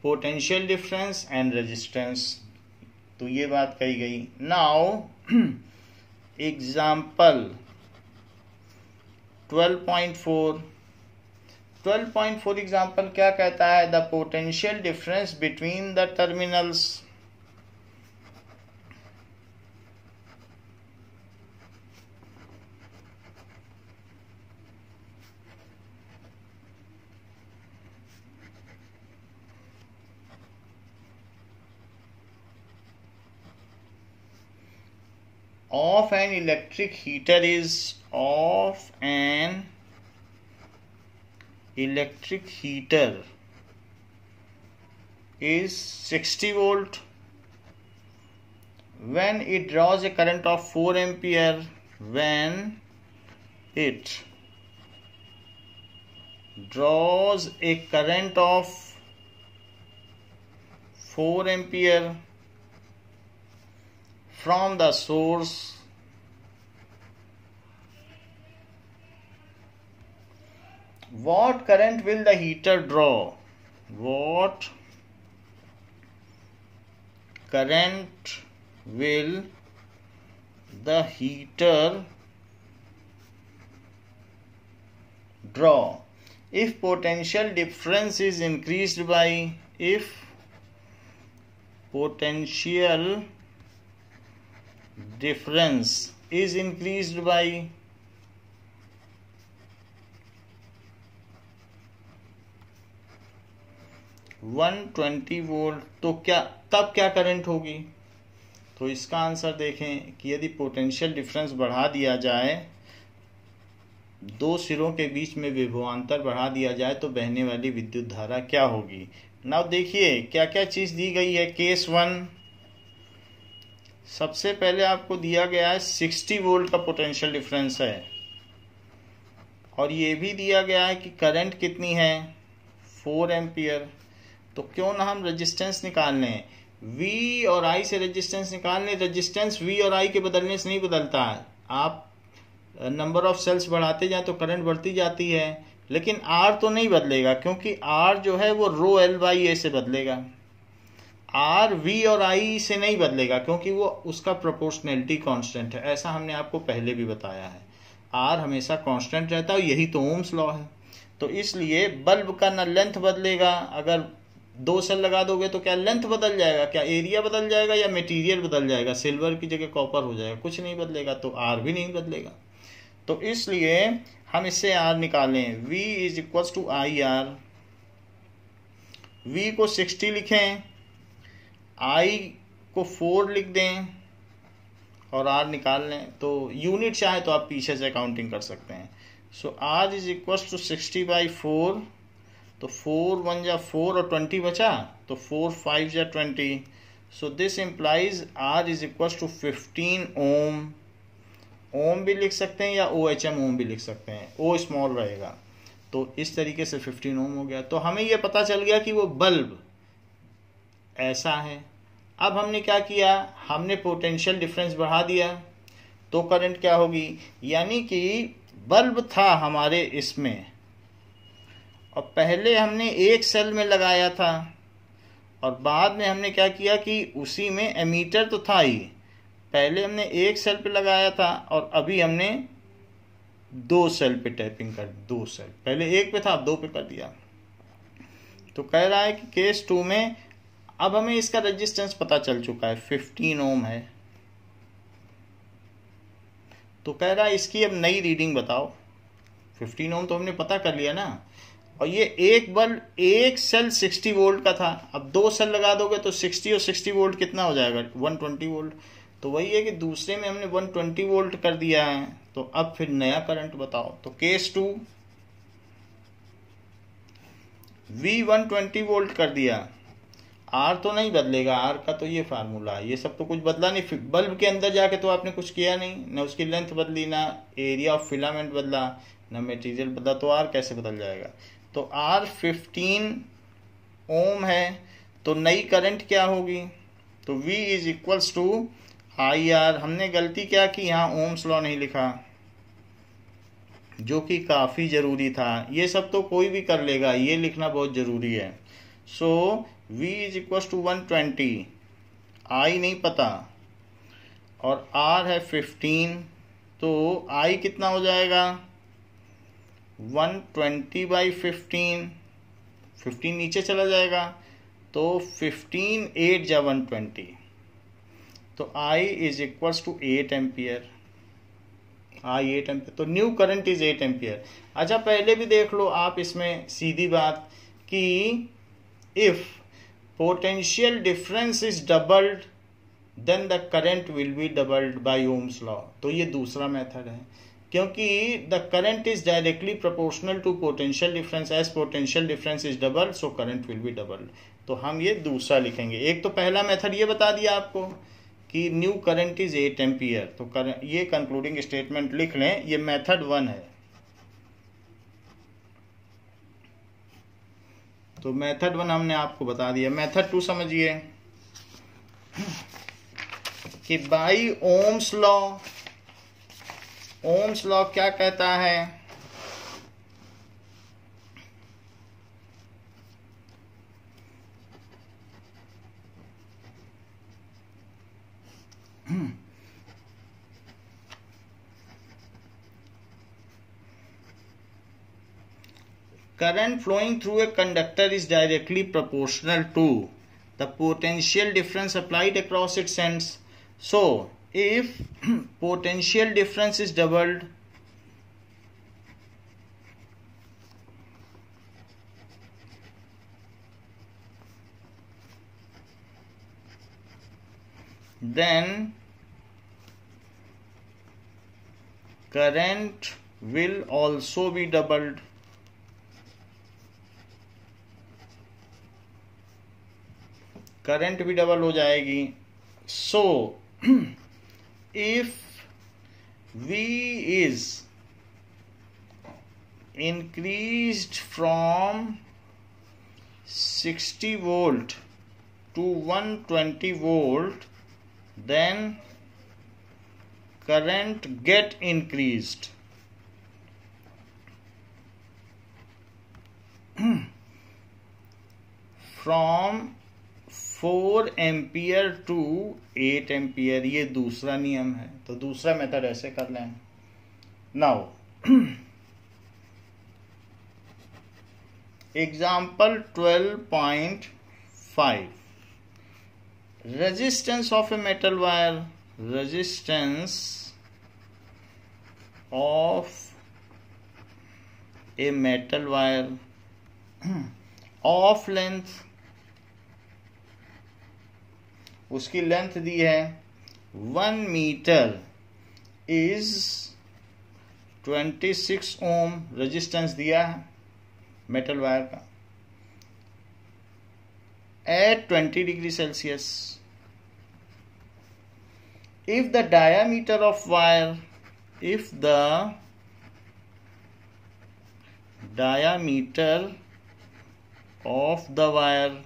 potential difference and resistance। तो ये बात कही गई। नाउ एग्जाम्पल 12.4 एग्जाम्पल क्या कहता है, the potential difference between the terminals. Of an electric heater is of an electric heater is 60 volt. When it draws a current of 4 ampere, when it draws a current of 4 ampere from the source, what current will the heater draw? What current will the heater draw if potential difference is increased by, if potential difference is increased by 120 volt, तो तब क्या current होगी? तो इसका answer देखें कि यदि potential difference बढ़ा दिया जाए, दो सिरों के बीच में विभवांतर बढ़ा दिया जाए, तो बहने वाली विद्युत धारा क्या होगी? नाउ देखिए क्या क्या चीज दी गई है। केस 1, सबसे पहले आपको दिया गया है 60 वोल्ट का पोटेंशियल डिफरेंस है, और ये भी दिया गया है कि करंट कितनी है, 4 एम्पियर। तो क्यों ना हम रेजिस्टेंस निकाल लें, V और I से रेजिस्टेंस निकाल लें। रेजिस्टेंस V और I के बदलने से नहीं बदलता है, आप नंबर ऑफ सेल्स बढ़ाते जाए तो करंट बढ़ती जाती है, लेकिन R तो नहीं बदलेगा, क्योंकि R जो है वो रो L बाई A से बदलेगा। R V और I से नहीं बदलेगा, क्योंकि वो उसका प्रोपोर्शनैलिटी कांस्टेंट है। ऐसा हमने आपको पहले भी बताया है, R हमेशा कांस्टेंट रहता है, यही तो ओम्स लॉ है। तो इसलिए बल्ब का ना लेंथ बदलेगा, अगर 2 सेल लगा दोगे तो क्या लेंथ बदल जाएगा, क्या एरिया बदल जाएगा, या मटेरियल बदल जाएगा, सिल्वर की जगह कॉपर हो जाएगा? कुछ नहीं बदलेगा, तो R भी नहीं बदलेगा। तो इसलिए हम इससे R निकालें, V is equal to IR। V को 60 लिखें, I को 4 लिख दें और R निकाल लें। तो यूनिट चाहे तो आप पीछे से काउंटिंग कर सकते हैं। सो R इज इक्वल टू 60/4, तो 4 1 जा 4 और 20 बचा, तो 4 5 जा 20। So this implies R is equal to 15 ohm. Ohm भी लिख सकते हैं या OHM ओम भी लिख सकते हैं, O स्मॉल रहेगा। तो इस तरीके से 15 ओम हो गया। तो हमें यह पता चल गया कि वो बल्ब ऐसा है। अब हमने क्या किया, हमने पोटेंशियल डिफरेंस बढ़ा दिया, तो करंट क्या होगी? यानी कि बल्ब था हमारे इसमें, और पहले हमने एक सेल में लगाया था, और बाद में हमने क्या किया कि उसी में एमीटर तो था ही, पहले हमने एक सेल पे लगाया था और अभी हमने 2 सेल पे टैपिंग कर, 2 सेल, पहले एक पे था अब 2 पे कर दिया। तो कह रहा है कि केस 2 में अब हमें इसका रेजिस्टेंस पता चल चुका है, 15 ओम है। तो कह रहा है इसकी अब नई रीडिंग बताओ। 15 ओम तो हमने पता कर लिया ना, और ये एक बल्ब, एक सेल 60 वोल्ट का था, अब 2 सेल लगा दोगे तो 60 और 60 वोल्ट कितना हो जाएगा? 120 वोल्ट। तो वही है कि दूसरे में हमने 120 वोल्ट कर दिया है, तो अब फिर नया करंट बताओ। तो केस 2, V 120 वोल्ट कर दिया, R तो नहीं बदलेगा, R का तो ये फार्मूला है, ये सब तो कुछ बदला नहीं। बल्ब के अंदर जाके तो आपने कुछ किया नहीं, ना उसकी लेंथ बदली, ना एरिया ऑफ फिलामेंट बदला, ना मटेरियल बदला, तो R कैसे बदल जाएगा? तो R 15 ओम है, तो नई करंट क्या होगी? तो V is equals to IR। हमने गलती क्या की, यहाँ ओम्स लॉ नहीं लिखा, जो कि काफ़ी ज़रूरी था। ये सब तो कोई भी कर लेगा, ये लिखना बहुत ज़रूरी है। So V is equals to 120, I नहीं पता, और R है 15, तो I कितना हो जाएगा? 120/15, 15 नीचे चला जाएगा, तो 15 8 जा 120, तो I is equals to 8 ampere. I 8 ampere, तो न्यू करंट इज 8 एम्पियर। अच्छा पहले भी देख लो आप इसमें सीधी बात कि if potential difference is doubled then the current will be doubled by Ohm's law. तो ये दूसरा मेथड है, क्योंकि the current is directly proportional to potential difference, as potential difference is double so current will be doubled. तो तो हम ये दूसरा लिखेंगे। एक तो पहला मेथड ये बता दिया आपको कि न्यू करंट इज 8 एम्पियर, तो ये कंक्लूडिंग स्टेटमेंट लिख लें, ये मेथड 1 है। तो मेथड 1 हमने आपको बता दिया। मेथड 2 समझिए कि by Ohm's law, Ohm's law क्या कहता है? Current flowing through a conductor is directly proportional to the potential difference applied across its ends. So, if potential difference is doubled, then current will also be doubled. Current भी double हो जाएगी। So if V is increased from 60 volt to 120 volt, then current get increased from 4 ampere to 8 ampere. ये दूसरा नियम है, तो दूसरा method ऐसे कर लें। Now example 12.5, resistance of a metal wire, resistance of a metal wire of length, उसकी लेंथ दी है 1 मीटर, इज 26 ओम रेजिस्टेंस दिया है मेटल वायर का at 20 degree Celsius. If the diameter of wire, if the diameter of the wire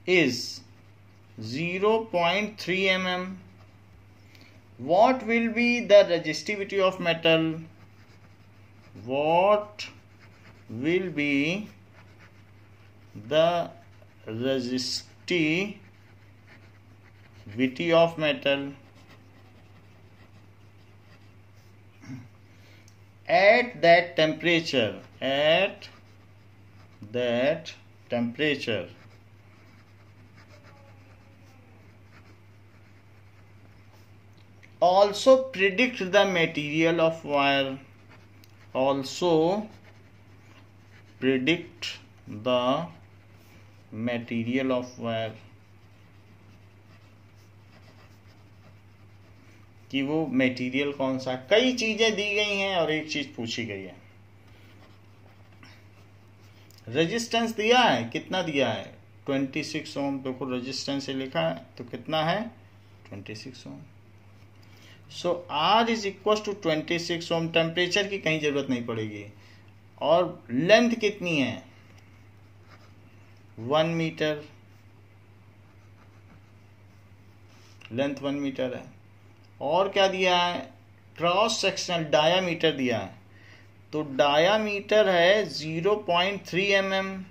is 0.3 mm, what will be the resistivity of metal? What will be the resistivity of metal at that temperature? At that temperature, also predict the material of wire, also predict the material of wire, कि वो material कौन सा। कई चीजें दी गई हैं और एक चीज पूछी गई है। रेजिस्टेंस दिया है, कितना दिया है? 26 ओम। देखो रेजिस्टेंस से लिखा है तो कितना है? 26 ohm. So R is equal to 26 ohm. Temperature की कहीं जरूरत नहीं पड़ेगी। और लेंथ कितनी है? 1 मीटर, लेंथ 1 मीटर है। और क्या दिया है? क्रॉस सेक्शनल डायामीटर दिया है, तो डायामीटर है 0.3 mm,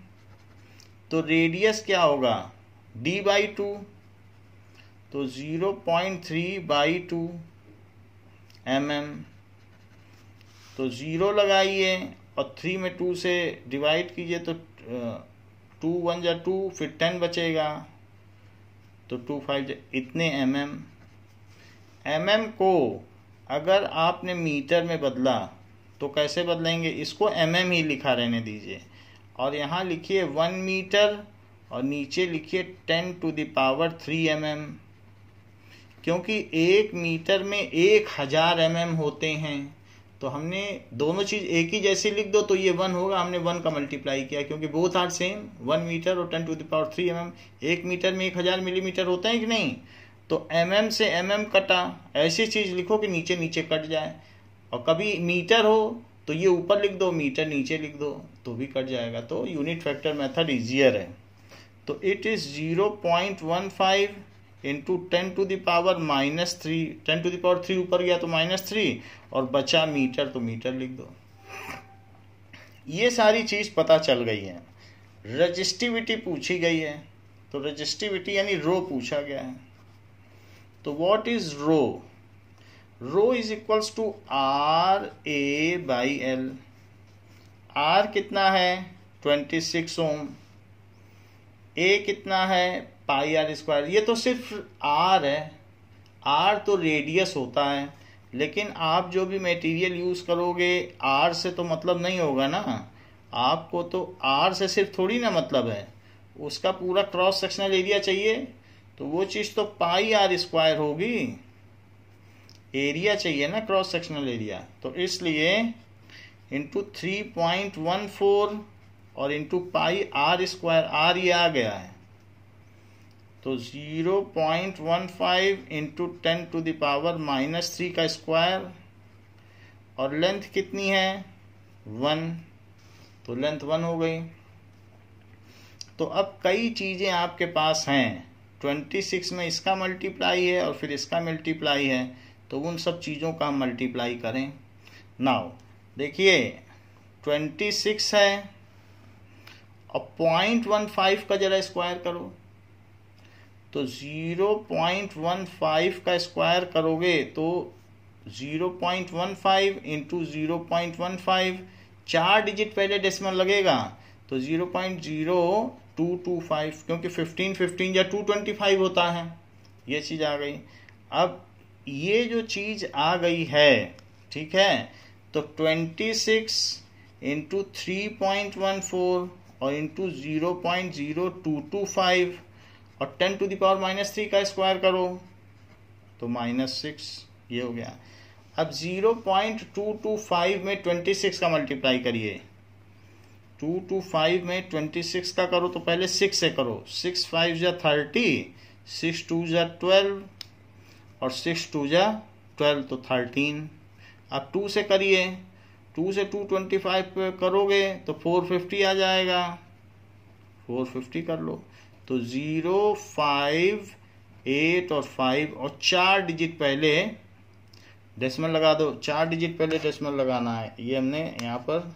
तो रेडियस क्या होगा? D/2, तो 0.3/2 mm, तो 0 लगाइए और 3 में 2 से डिवाइड कीजिए तो 2 1 जा 2, फिर 10 बचेगा तो 2 5 इतने mm। mm को अगर आपने मीटर में बदला तो कैसे बदलेंगे? इसको mm ही लिखा रहने दीजिए और यहाँ लिखिए 1 मीटर और नीचे लिखिए 10⁻³ mm, क्योंकि 1 मीटर में 1000 mm होते हैं, तो हमने दोनों चीज एक ही जैसी लिख दो तो ये 1 होगा, हमने 1 का मल्टीप्लाई किया क्योंकि बोथ आर सेम, 1 मीटर और 10⁻³ mm। 1 मीटर में 1000 मिलीमीटर होता है कि नहीं, तो mm से mm कटा, ऐसी चीज लिखो कि नीचे नीचे कट जाए। और कभी मीटर हो तो ये ऊपर लिख दो, मीटर नीचे लिख दो तो भी कट जाएगा। तो यूनिट फैक्टर मेथड इजियर है। तो इट इज 0.15 इंटू 10⁻³ 10⁻³ ऊपर गया तो -3 और बचा मीटर तो मीटर लिख दो। ये सारी चीज पता चल गई है। रजिस्टिविटी पूछी गई है, तो रजिस्टिविटी यानी रो पूछा गया है। तो what is rho? Rho is equals to RA/L। R कितना है 26 ओम, A कितना है πr²। ये तो सिर्फ R है, R तो रेडियस होता है, लेकिन आप जो भी मटेरियल यूज करोगे R से तो मतलब नहीं होगा ना। आपको तो R से सिर्फ थोड़ी ना मतलब है, उसका पूरा क्रॉस सेक्शनल एरिया चाहिए, तो वो चीज तो πr² होगी। एरिया चाहिए ना, क्रॉस सेक्शनल एरिया। तो इसलिए इंटू 3.14 और इंटू πr², R ये आ गया है, तो 0.15 इंटू 10⁻³ का स्क्वायर। और लेंथ कितनी है 1, तो लेंथ 1 हो गई। तो अब कई चीजें आपके पास हैं, 26 में इसका मल्टीप्लाई है और फिर इसका मल्टीप्लाई है, तो उन सब चीजों का हम मल्टीप्लाई करें। नाउ देखिए 26 है और 0.15 का जरा स्क्वायर करो, तो 0.15 का स्क्वायर करोगे तो 0.15 इंटू 0.15, 4 डिजिट पहले डेसिमल लगेगा, तो 0.0225, क्योंकि 15 या 225 होता है। ये चीज आ गई। अब ये जो चीज आ गई है, ठीक है, तो 26 इंटू 3.14 और इंटू 0.0225 और 10⁻³ का स्क्वायर करो तो -6, ये हो गया। अब 0.225 में 26 का मल्टीप्लाई करिए, 225 में 26 का करो तो पहले 6 से करो, 6 5 जा 30, 6 2 जा 12 और 6 2 जा 12 तो 13। अब 2 से करिए, 2 से 225 करोगे तो 450 आ जाएगा, 450 कर लो, तो 0 5 8 और 5 और 4 डिजिट पहले डेसिमल लगा दो। 4 डिजिट पहले डेसिमल लगाना है, ये हमने यहाँ पर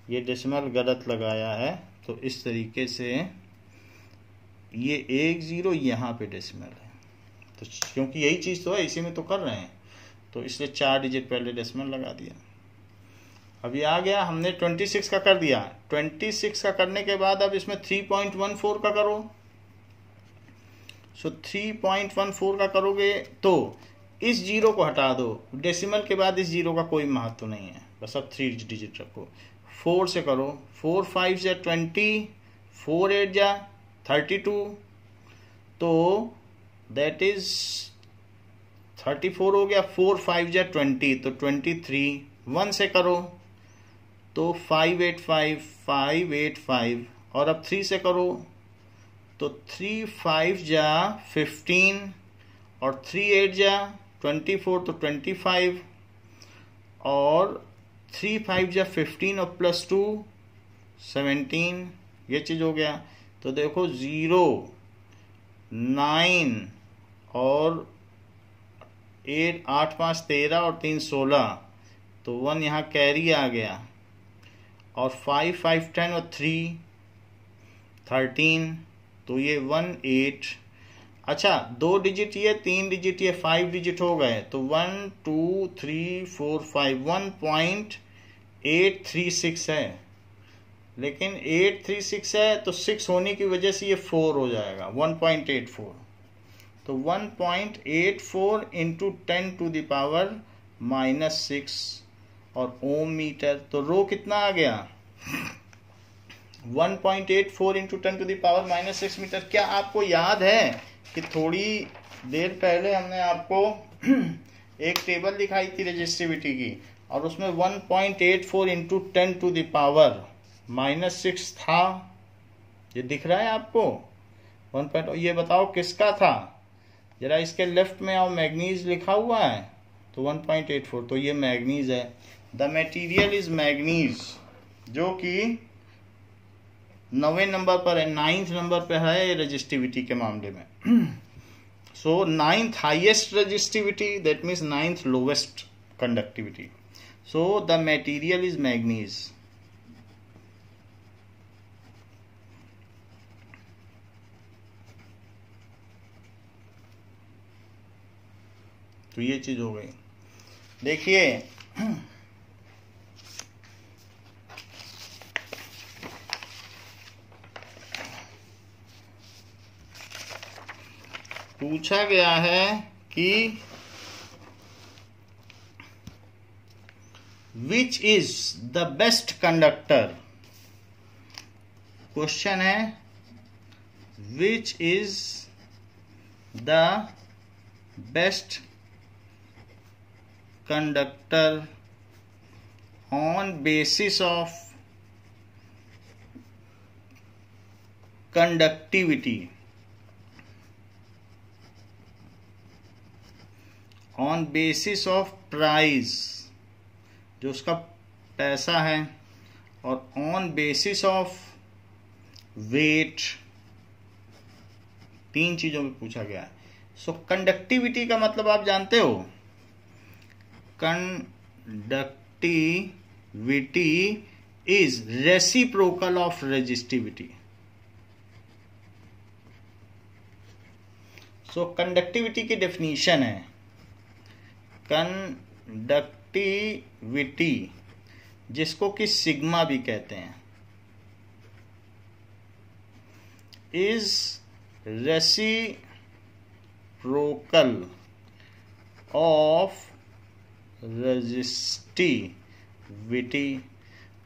ये डेसिमल गलत लगाया है, तो इस तरीके से ये 1 0 यहाँ पे डेसिमल है, तो क्योंकि यही चीज़ तो है, इसी में तो कर रहे हैं, तो इसलिए 4 डिजिट पहले डेसिमल लगा दिया। अब ये आ गया, हमने 26 का कर दिया। 26 का करने के बाद अब इसमें 3.14 का करो, सो 3.14 का करोगे तो इस जीरो को हटा दो, डेसिमल के बाद इस जीरो का कोई महत्व नहीं है, बस अब 3 डिजिट रखो। 4 से करो, 4 5 जा 20, 4 8 जा 32, तो दैट इज 34 हो गया। 4 5 जा 20 तो 23। 1 से करो तो 585 585 और अब 3 से करो तो 3 5 जा 15 और 3 8 जा 24 तो 25 और 3 5 जा 15 और +2 17, ये चीज हो गया। तो देखो 0 9 और 8 8 5 13 और 3 16, तो 1 यहाँ कैरी आ गया, और 5 5 10 और 3 13, तो ये 1 8। अच्छा 2 डिजिट ये, 3 डिजिट ये, 5 डिजिट हो गए, तो 1 2 3 4 5 1.836 है, लेकिन 836 है तो 6 होने की वजह से ये 4 हो जाएगा, 1.84। तो 1.84 इंटू 10⁻⁻6 और ओम मीटर, तो रो कितना आ गया 1.84 इंटू 10⁻⁻6 मीटर। क्या आपको याद है कि थोड़ी देर पहले हमने आपको एक टेबल दिखाई थी रेजिस्टिविटी की, और उसमें 1.84 इंटू 10 टू द पावर -6 था। ये दिख रहा है आपको 1. ये बताओ किसका था, जरा इसके लेफ्ट में आओ, मैग्नीज लिखा हुआ है तो 1.84, तो ये मैग्नीज है। द मटेरियल इज मैग्नीज, जो कि 9वें नंबर पर है, 9th नंबर पर है रेजिस्टिविटी के मामले में। सो 9th highest resistivity, that means 9th lowest conductivity. So the material is manganese. तो ये चीज हो गई। देखिए पूछा गया है कि which is the best conductor. Question है which is the best conductor on basis of conductivity, on basis of price, जो उसका पैसा है, और ऑन बेसिस ऑफ वेट। 3 चीजों में पूछा गया है। सो कंडक्टिविटी का मतलब आप जानते हो, conductivity is reciprocal of resistivity. So conductivity की डेफिनेशन है, कंडक्टिविटी जिसको कि सिग्मा भी कहते हैं, इज रेसिप्रोकल ऑफ रेजिस्टिविटी।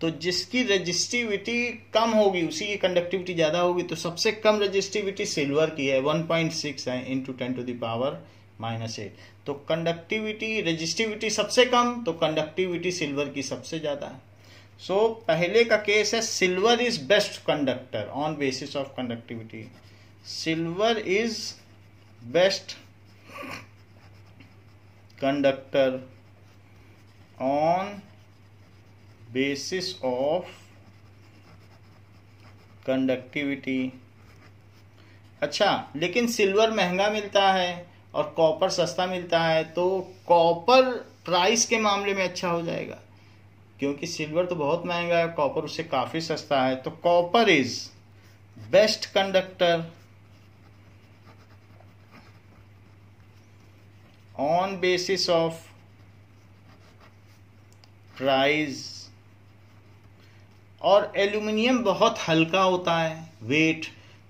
तो जिसकी रेजिस्टिविटी कम होगी उसी की कंडक्टिविटी ज्यादा होगी। तो सबसे कम रेजिस्टिविटी सिल्वर की है, 1.6 है इंटू 10 टू द पावर -8। तो कंडक्टिविटी, रेजिस्टिविटी सबसे कम, तो कंडक्टिविटी सिल्वर की सबसे ज्यादा है। सो पहले का केस है silver is best conductor on basis of conductivity. Silver is best conductor on basis of conductivity. अच्छा, लेकिन सिल्वर महंगा मिलता है और कॉपर सस्ता मिलता है, तो कॉपर प्राइस के मामले में अच्छा हो जाएगा, क्योंकि सिल्वर तो बहुत महंगा है, कॉपर उससे काफी सस्ता है। तो copper is best conductor on basis of price. और एल्यूमिनियम बहुत हल्का होता है, वेट।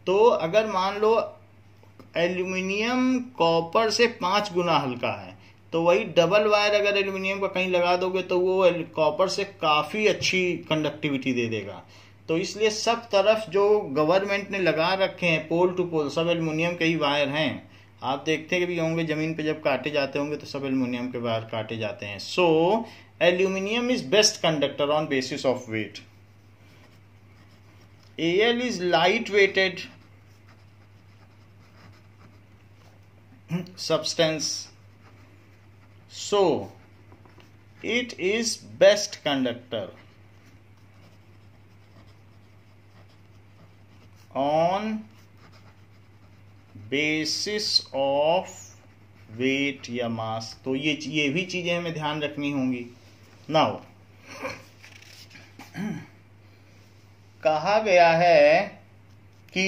तो अगर मान लो एल्यूमिनियम कॉपर से 5 गुना हल्का है, तो वही डबल वायर अगर एल्यूमिनियम का कहीं लगा दोगे तो वो कॉपर से काफी अच्छी कंडक्टिविटी दे देगा। तो इसलिए सब तरफ जो गवर्नमेंट ने लगा रखे हैं पोल टू पोल, सब एल्यूमिनियम के ही वायर हैं। आप देखते भी होंगे जमीन पे जब काटे जाते होंगे तो सब एल्यूमिनियम के वायर काटे जाते हैं। So aluminium is best conductor on basis of weight. Al is light weighted substance, so it is best conductor on basis of weight या mass। तो ये भी चीजें हमें ध्यान रखनी होंगी। नाउ कहा गया है कि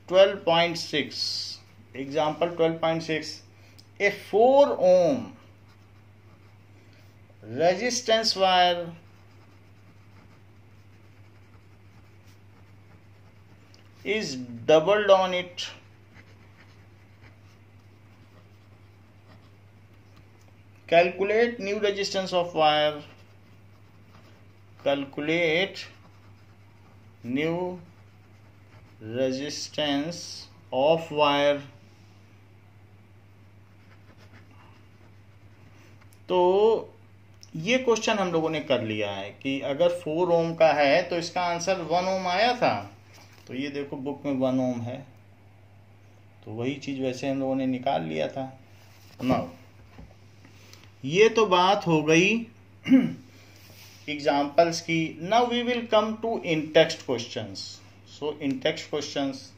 12.6 example 12.6 A 4 ohm resistance wire is doubled on it calculate new resistance of wire, calculate new resistance of wire तो ये क्वेश्चन हम लोगों ने कर लिया है कि अगर 4 ओम का है तो इसका आंसर 1 ओम आया था। तो ये देखो बुक में 1 ओम है, तो वही चीज वैसे हम लोगों ने निकाल लिया था। नाउ ये तो बात हो गई एग्जाम्पल्स की। Now we will come to in text questions. So in text questions,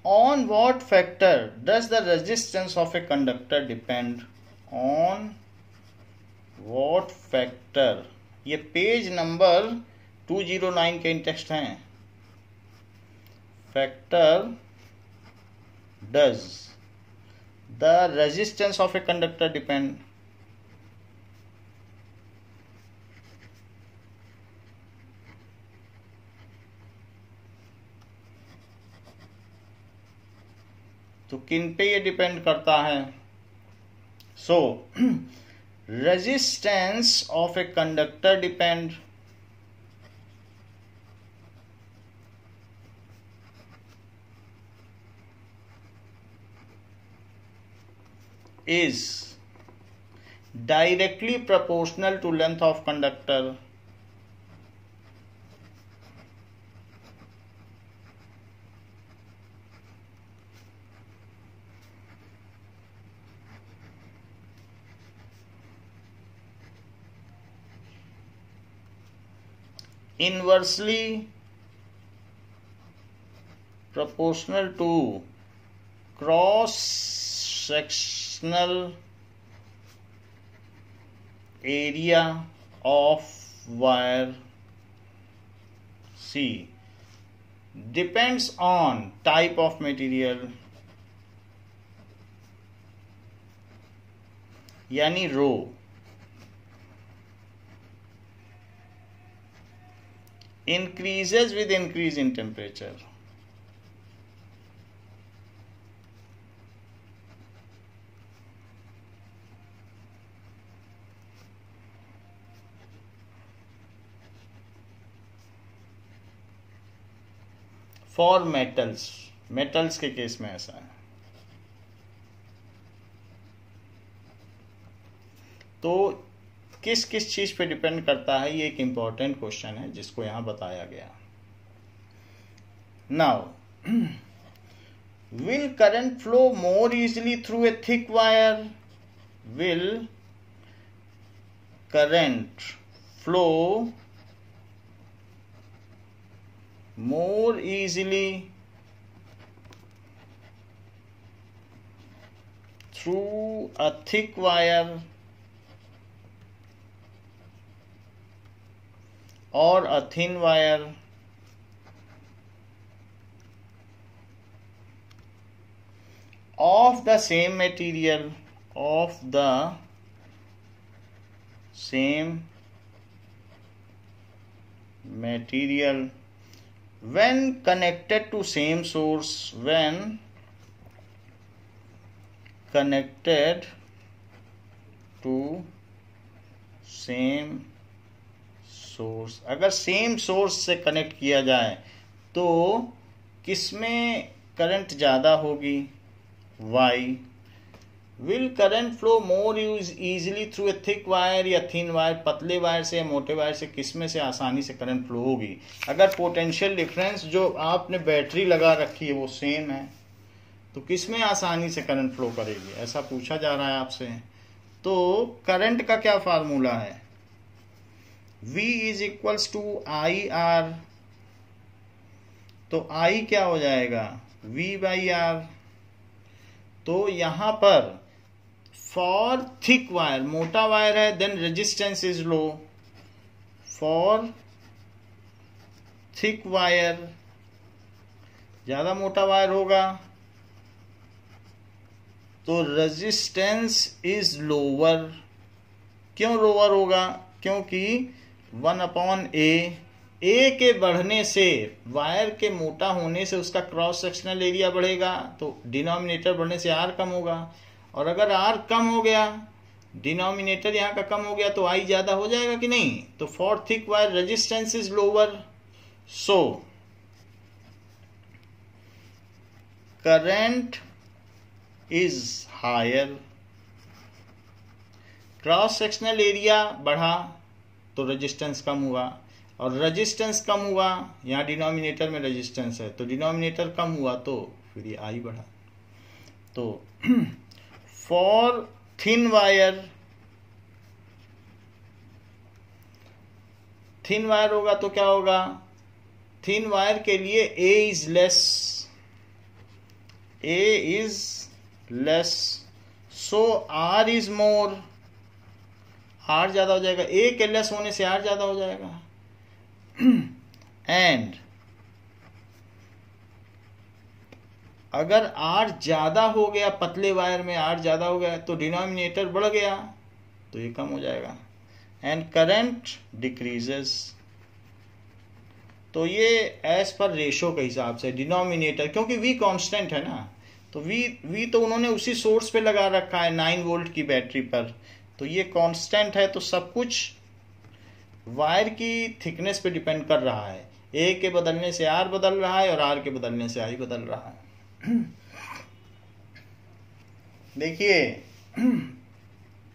on what factor does the resistance of a conductor depend? On what factor? ये पेज नंबर 209 के टेक्स्ट हैं। Factor does the resistance of a conductor depend? तो किन पे ये depend करता है? सो resistance of a conductor depend is directly proportional to length of conductor. Inversely proportional to cross sectional area of wire. C depends on type of material, यानी रो। Increases with increase in temperature. For metals, metals के case में ऐसा है। तो किस किस चीज पे डिपेंड करता है, ये एक इंपॉर्टेंट क्वेश्चन है जिसको यहां बताया गया। Now will current flow more easily through a thick wire? Will current flow more easily through a thick wire or a thin wire? Of the same material, of the same material, when connected to same source, when connected to same source। अगर same source से connect किया जाए तो किसमें current ज्यादा होगी? Why. Will current flow more easily through a thick wire या thin wire? पतले वायर से या मोटे वायर से, किसमें से आसानी से करंट फ्लो होगी? अगर पोटेंशियल डिफरेंस जो आपने बैटरी लगा रखी है वो सेम है तो किसमें आसानी से करंट फ्लो करेगी, ऐसा पूछा जा रहा है आपसे। तो करंट का क्या फार्मूला है? V is equals to I R. तो I क्या हो जाएगा? V by R. तो यहां पर फॉर थिक वायर, मोटा वायर है, then resistance is low. For thick wire, ज्यादा मोटा वायर होगा तो रेजिस्टेंस इज लोअर। क्यों लोअर होगा? क्योंकि 1/A, ए के बढ़ने से, वायर के मोटा होने से उसका क्रॉस सेक्शनल एरिया बढ़ेगा तो डिनोमिनेटर बढ़ने से आर कम होगा, और अगर आर कम हो गया, डिनोमिनेटर यहाँ का कम हो गया तो आई ज्यादा हो जाएगा कि नहीं? तो for thick wire resistance is lower. So current is higher, cross sectional area बढ़ा तो रेजिस्टेंस कम हुआ, और रेजिस्टेंस कम हुआ, यहाँ डिनोमिनेटर में रेजिस्टेंस है तो डिनोमिनेटर कम हुआ तो फिर ये आई बढ़ा। तो for thin wire, thin wire होगा तो क्या होगा, थिन वायर के लिए A is less, A is less, so R is more, R ज्यादा हो जाएगा, ए के लेस होने से आर ज्यादा हो जाएगा। एंड अगर आर ज्यादा हो गया, पतले वायर में आर ज्यादा हो गया तो डिनोमिनेटर बढ़ गया तो ये कम हो जाएगा। एंड करंट डिक्रीजेस, तो ये एज पर रेशो के हिसाब से डिनोमिनेटर, क्योंकि वी कांस्टेंट है ना, तो वी तो उन्होंने उसी सोर्स पे लगा रखा है 9 वोल्ट की बैटरी पर, तो ये कांस्टेंट है, तो सब कुछ वायर की थिकनेस पे डिपेंड कर रहा है। ए के बदलने से आर बदल रहा है और आर के बदलने से आई बदल रहा है। देखिए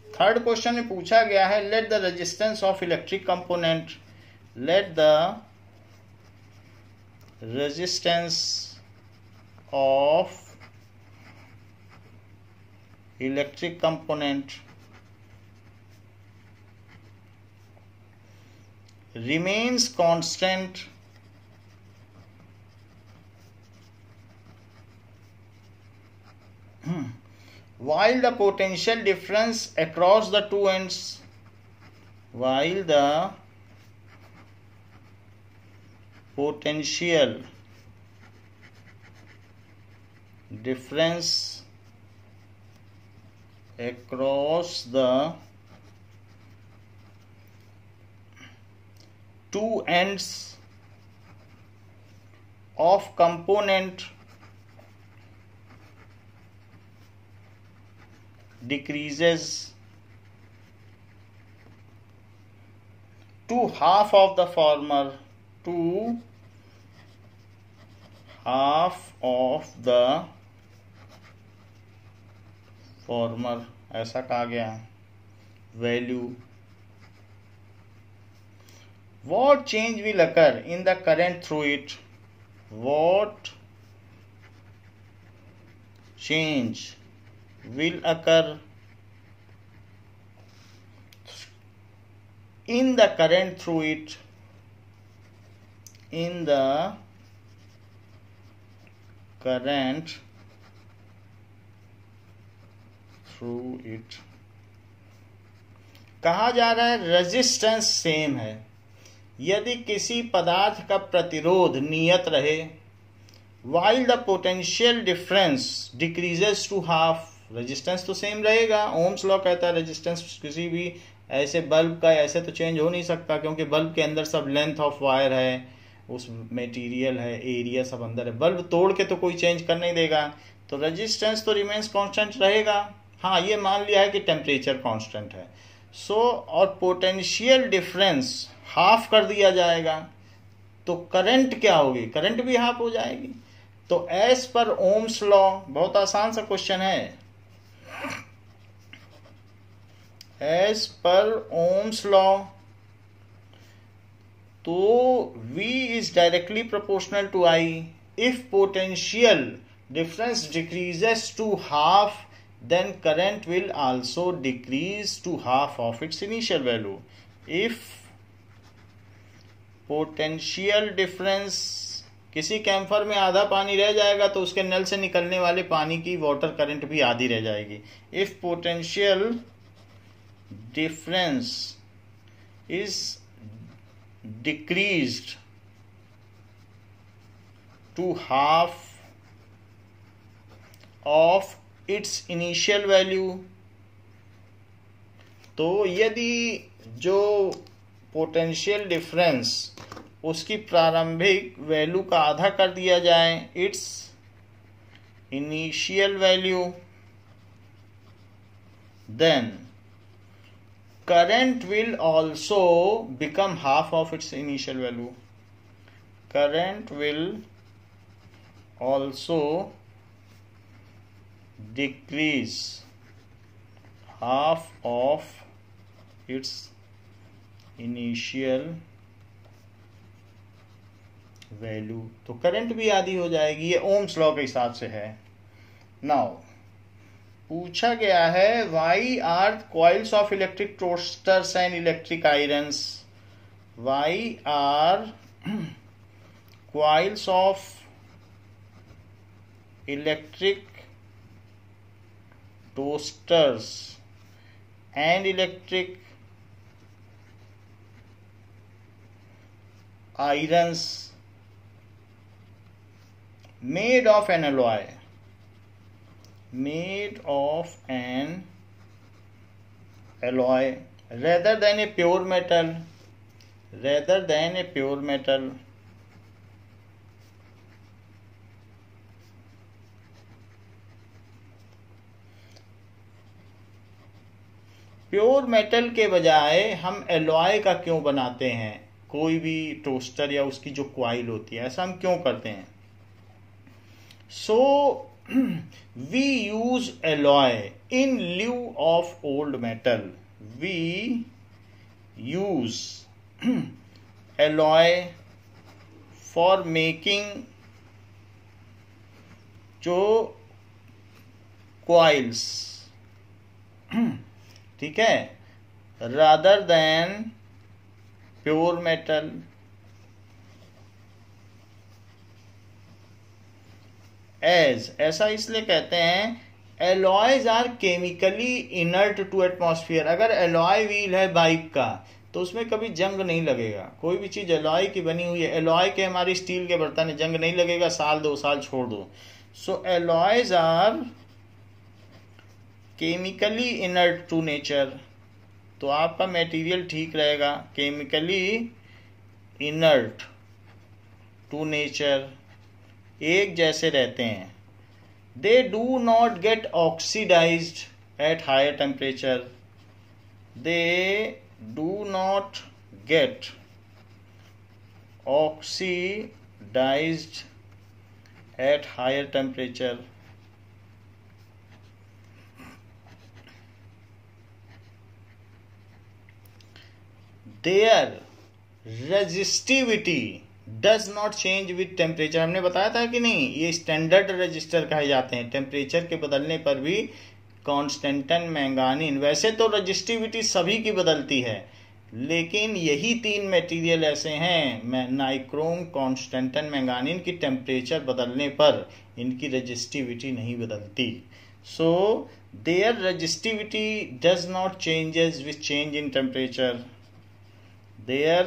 थर्ड क्वेश्चन में पूछा गया है, let the resistance of electric component, let the resistance of electric component remains constant while the potential difference across the two ends, while the potential difference across the two ends of component decreases to half of the former, to half of the former, ऐसा कहा गया value. What change will occur in the current through it? What change will occur in the current through it? In the current through it, कहा जा रहा है resistance same है, यदि किसी पदार्थ का प्रतिरोध नियत रहे, while the potential difference decreases to half, resistance तो सेम रहेगा। ओम्स लॉ कहता है रेजिस्टेंस किसी भी ऐसे बल्ब का ऐसे तो चेंज हो नहीं सकता, क्योंकि बल्ब के अंदर सब लेंथ ऑफ वायर है, उस मटेरियल है, एरिया सब अंदर है, बल्ब तोड़ के तो कोई चेंज कर नहीं देगा, तो रेजिस्टेंस तो रिमेन्स कांस्टेंट रहेगा। हाँ, ये मान लिया है कि टेम्परेचर कांस्टेंट है। सो और पोटेंशियल डिफरेंस हाफ कर दिया जाएगा तो करंट क्या होगी, करंट भी हाफ हो जाएगी। तो एज पर ओम्स लॉ, बहुत आसान सा क्वेश्चन है, एज पर ओम्स लॉ तो V is directly proportional to I. If potential difference decreases to half, then current will also decrease to half of its initial value. If potential difference, किसी camphor में आधा पानी रह जाएगा तो उसके नल से निकलने वाले पानी की वाटर करंट भी आधी रह जाएगी। If potential difference is decreased to half of its initial value, तो यदि जो पोटेंशियल डिफरेंस उसकी प्रारंभिक वैल्यू का आधा कर दिया जाए, its initial value, then current will also become half of its initial value. Current will also decrease half of its initial value, तो करंट भी आधी हो जाएगी। ये ओम्स लॉ के हिसाब से है। नाउ पूछा गया है why are coils of electric toasters and electric irons, why are coils of electric toasters and electric irons made of an alloy rather than a pure metal, pure metal के बजाय हम एलॉय का क्यों बनाते हैं कोई भी टोस्टर या उसकी जो क्वाइल होती है, ऐसा हम क्यों करते हैं? So we use alloy in lieu of old metal, we use alloy for making जो क्वाइल्स, ठीक है, रादर देन प्योर मेटल। ऐसा इसलिए कहते हैं alloys are chemically inert to atmosphere. अगर एलॉय व्हील है बाइक का तो उसमें कभी जंग नहीं लगेगा। कोई भी चीज एलॉय की बनी हुई है, एलॉय के हमारी स्टील के बर्तन है, जंग नहीं लगेगा, साल 2 साल छोड़ दो। So alloys are chemically inert to nature, तो आपका मटेरियल ठीक रहेगा। केमिकली इनर्ट टू नेचर, एक जैसे रहते हैं। They do not get oxidised at higher temperature, they do not get oxidised at higher temperature. Their resistivity does not change with temperature। हमने बताया था कि नहीं, ये स्टैंडर्ड रजिस्टर कहे जाते हैं। टेम्परेचर के बदलने पर भी कॉन्स्टेंटन मैंगानीन, वैसे तो रजिस्टिविटी सभी की बदलती है, लेकिन यही 3 मटेरियल ऐसे हैं, नाइक्रोम, कॉन्स्टेंटन, मैंगानीन, की टेम्परेचर बदलने पर इनकी रजिस्टिविटी नहीं बदलती। सो their resistivity does not changes with change in temperature, their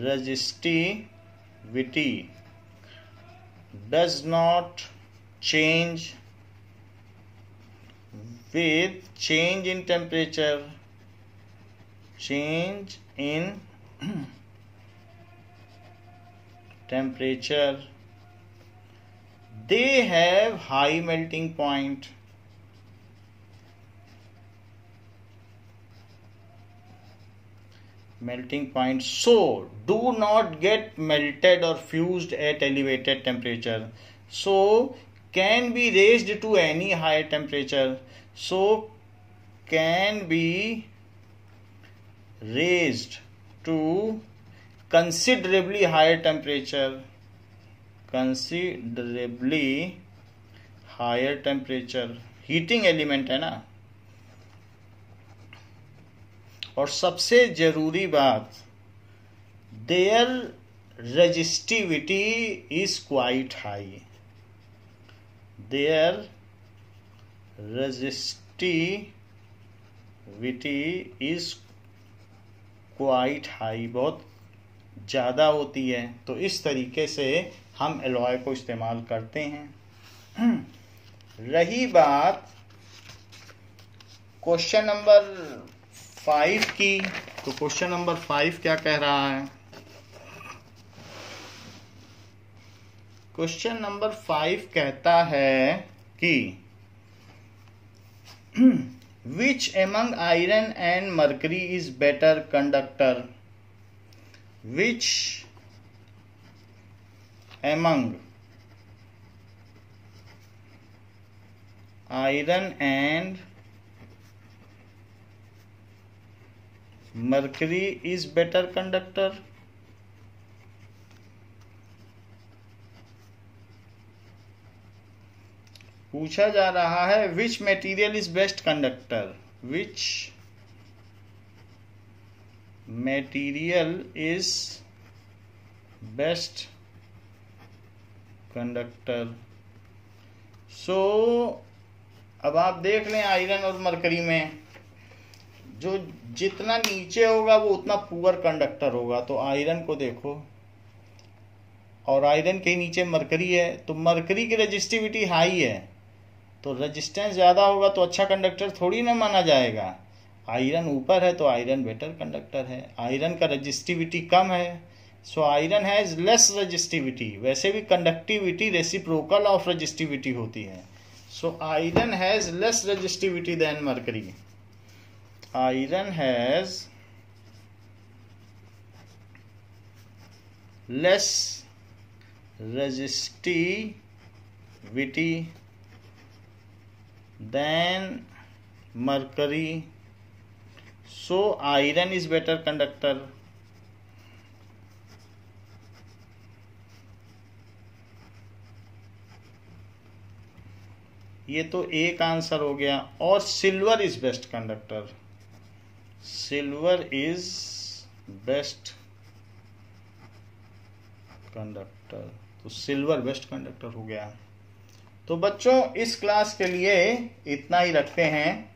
resistivity does not change with change in temperature, change in temperature। They have high melting point, so do not get melted or fused at elevated temperature, so can be raised to any higher temperature, so can be raised to considerably higher temperature, heating element है ना। और सबसे जरूरी बात, their resistivity is quite high, their resistivity is quite high, बहुत ज़्यादा होती है। तो इस तरीके से हम एलॉय को इस्तेमाल करते हैं। रही बात क्वेश्चन नंबर 5 की, तो क्वेश्चन नंबर 5 क्या कह रहा है? क्वेश्चन नंबर 5 कहता है कि which among iron and mercury is better conductor, which among iron and mercury is better conductor. पूछा जा रहा है which material is best conductor, which material is best conductor. So अब आप देख लें आयरन और मरकरी में जो जितना नीचे होगा वो उतना पुअर कंडक्टर होगा। तो आयरन को देखो, और आयरन के नीचे मरकरी है, तो मरकरी की रेजिस्टिविटी हाई है, तो रेजिस्टेंस ज़्यादा होगा तो अच्छा कंडक्टर थोड़ी ना माना जाएगा। आयरन ऊपर है तो आयरन बेटर कंडक्टर है। आयरन का रेजिस्टिविटी कम है, so iron has less resistivity. वैसे भी कंडक्टिविटी रेसिप्रोकल ऑफ रेजिस्टिविटी होती है, so iron has less resistivity than mercury. Iron has less resistivity than mercury, so iron is better conductor। ये तो एक आंसर हो गया। और silver is best conductor, silver is best conductor, तो silver best conductor हो गया। तो बच्चों इस क्लास के लिए इतना ही रखते हैं,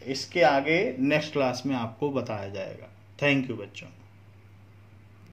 इसके आगे नेक्स्ट क्लास में आपको बताया जाएगा। थैंक यू बच्चों।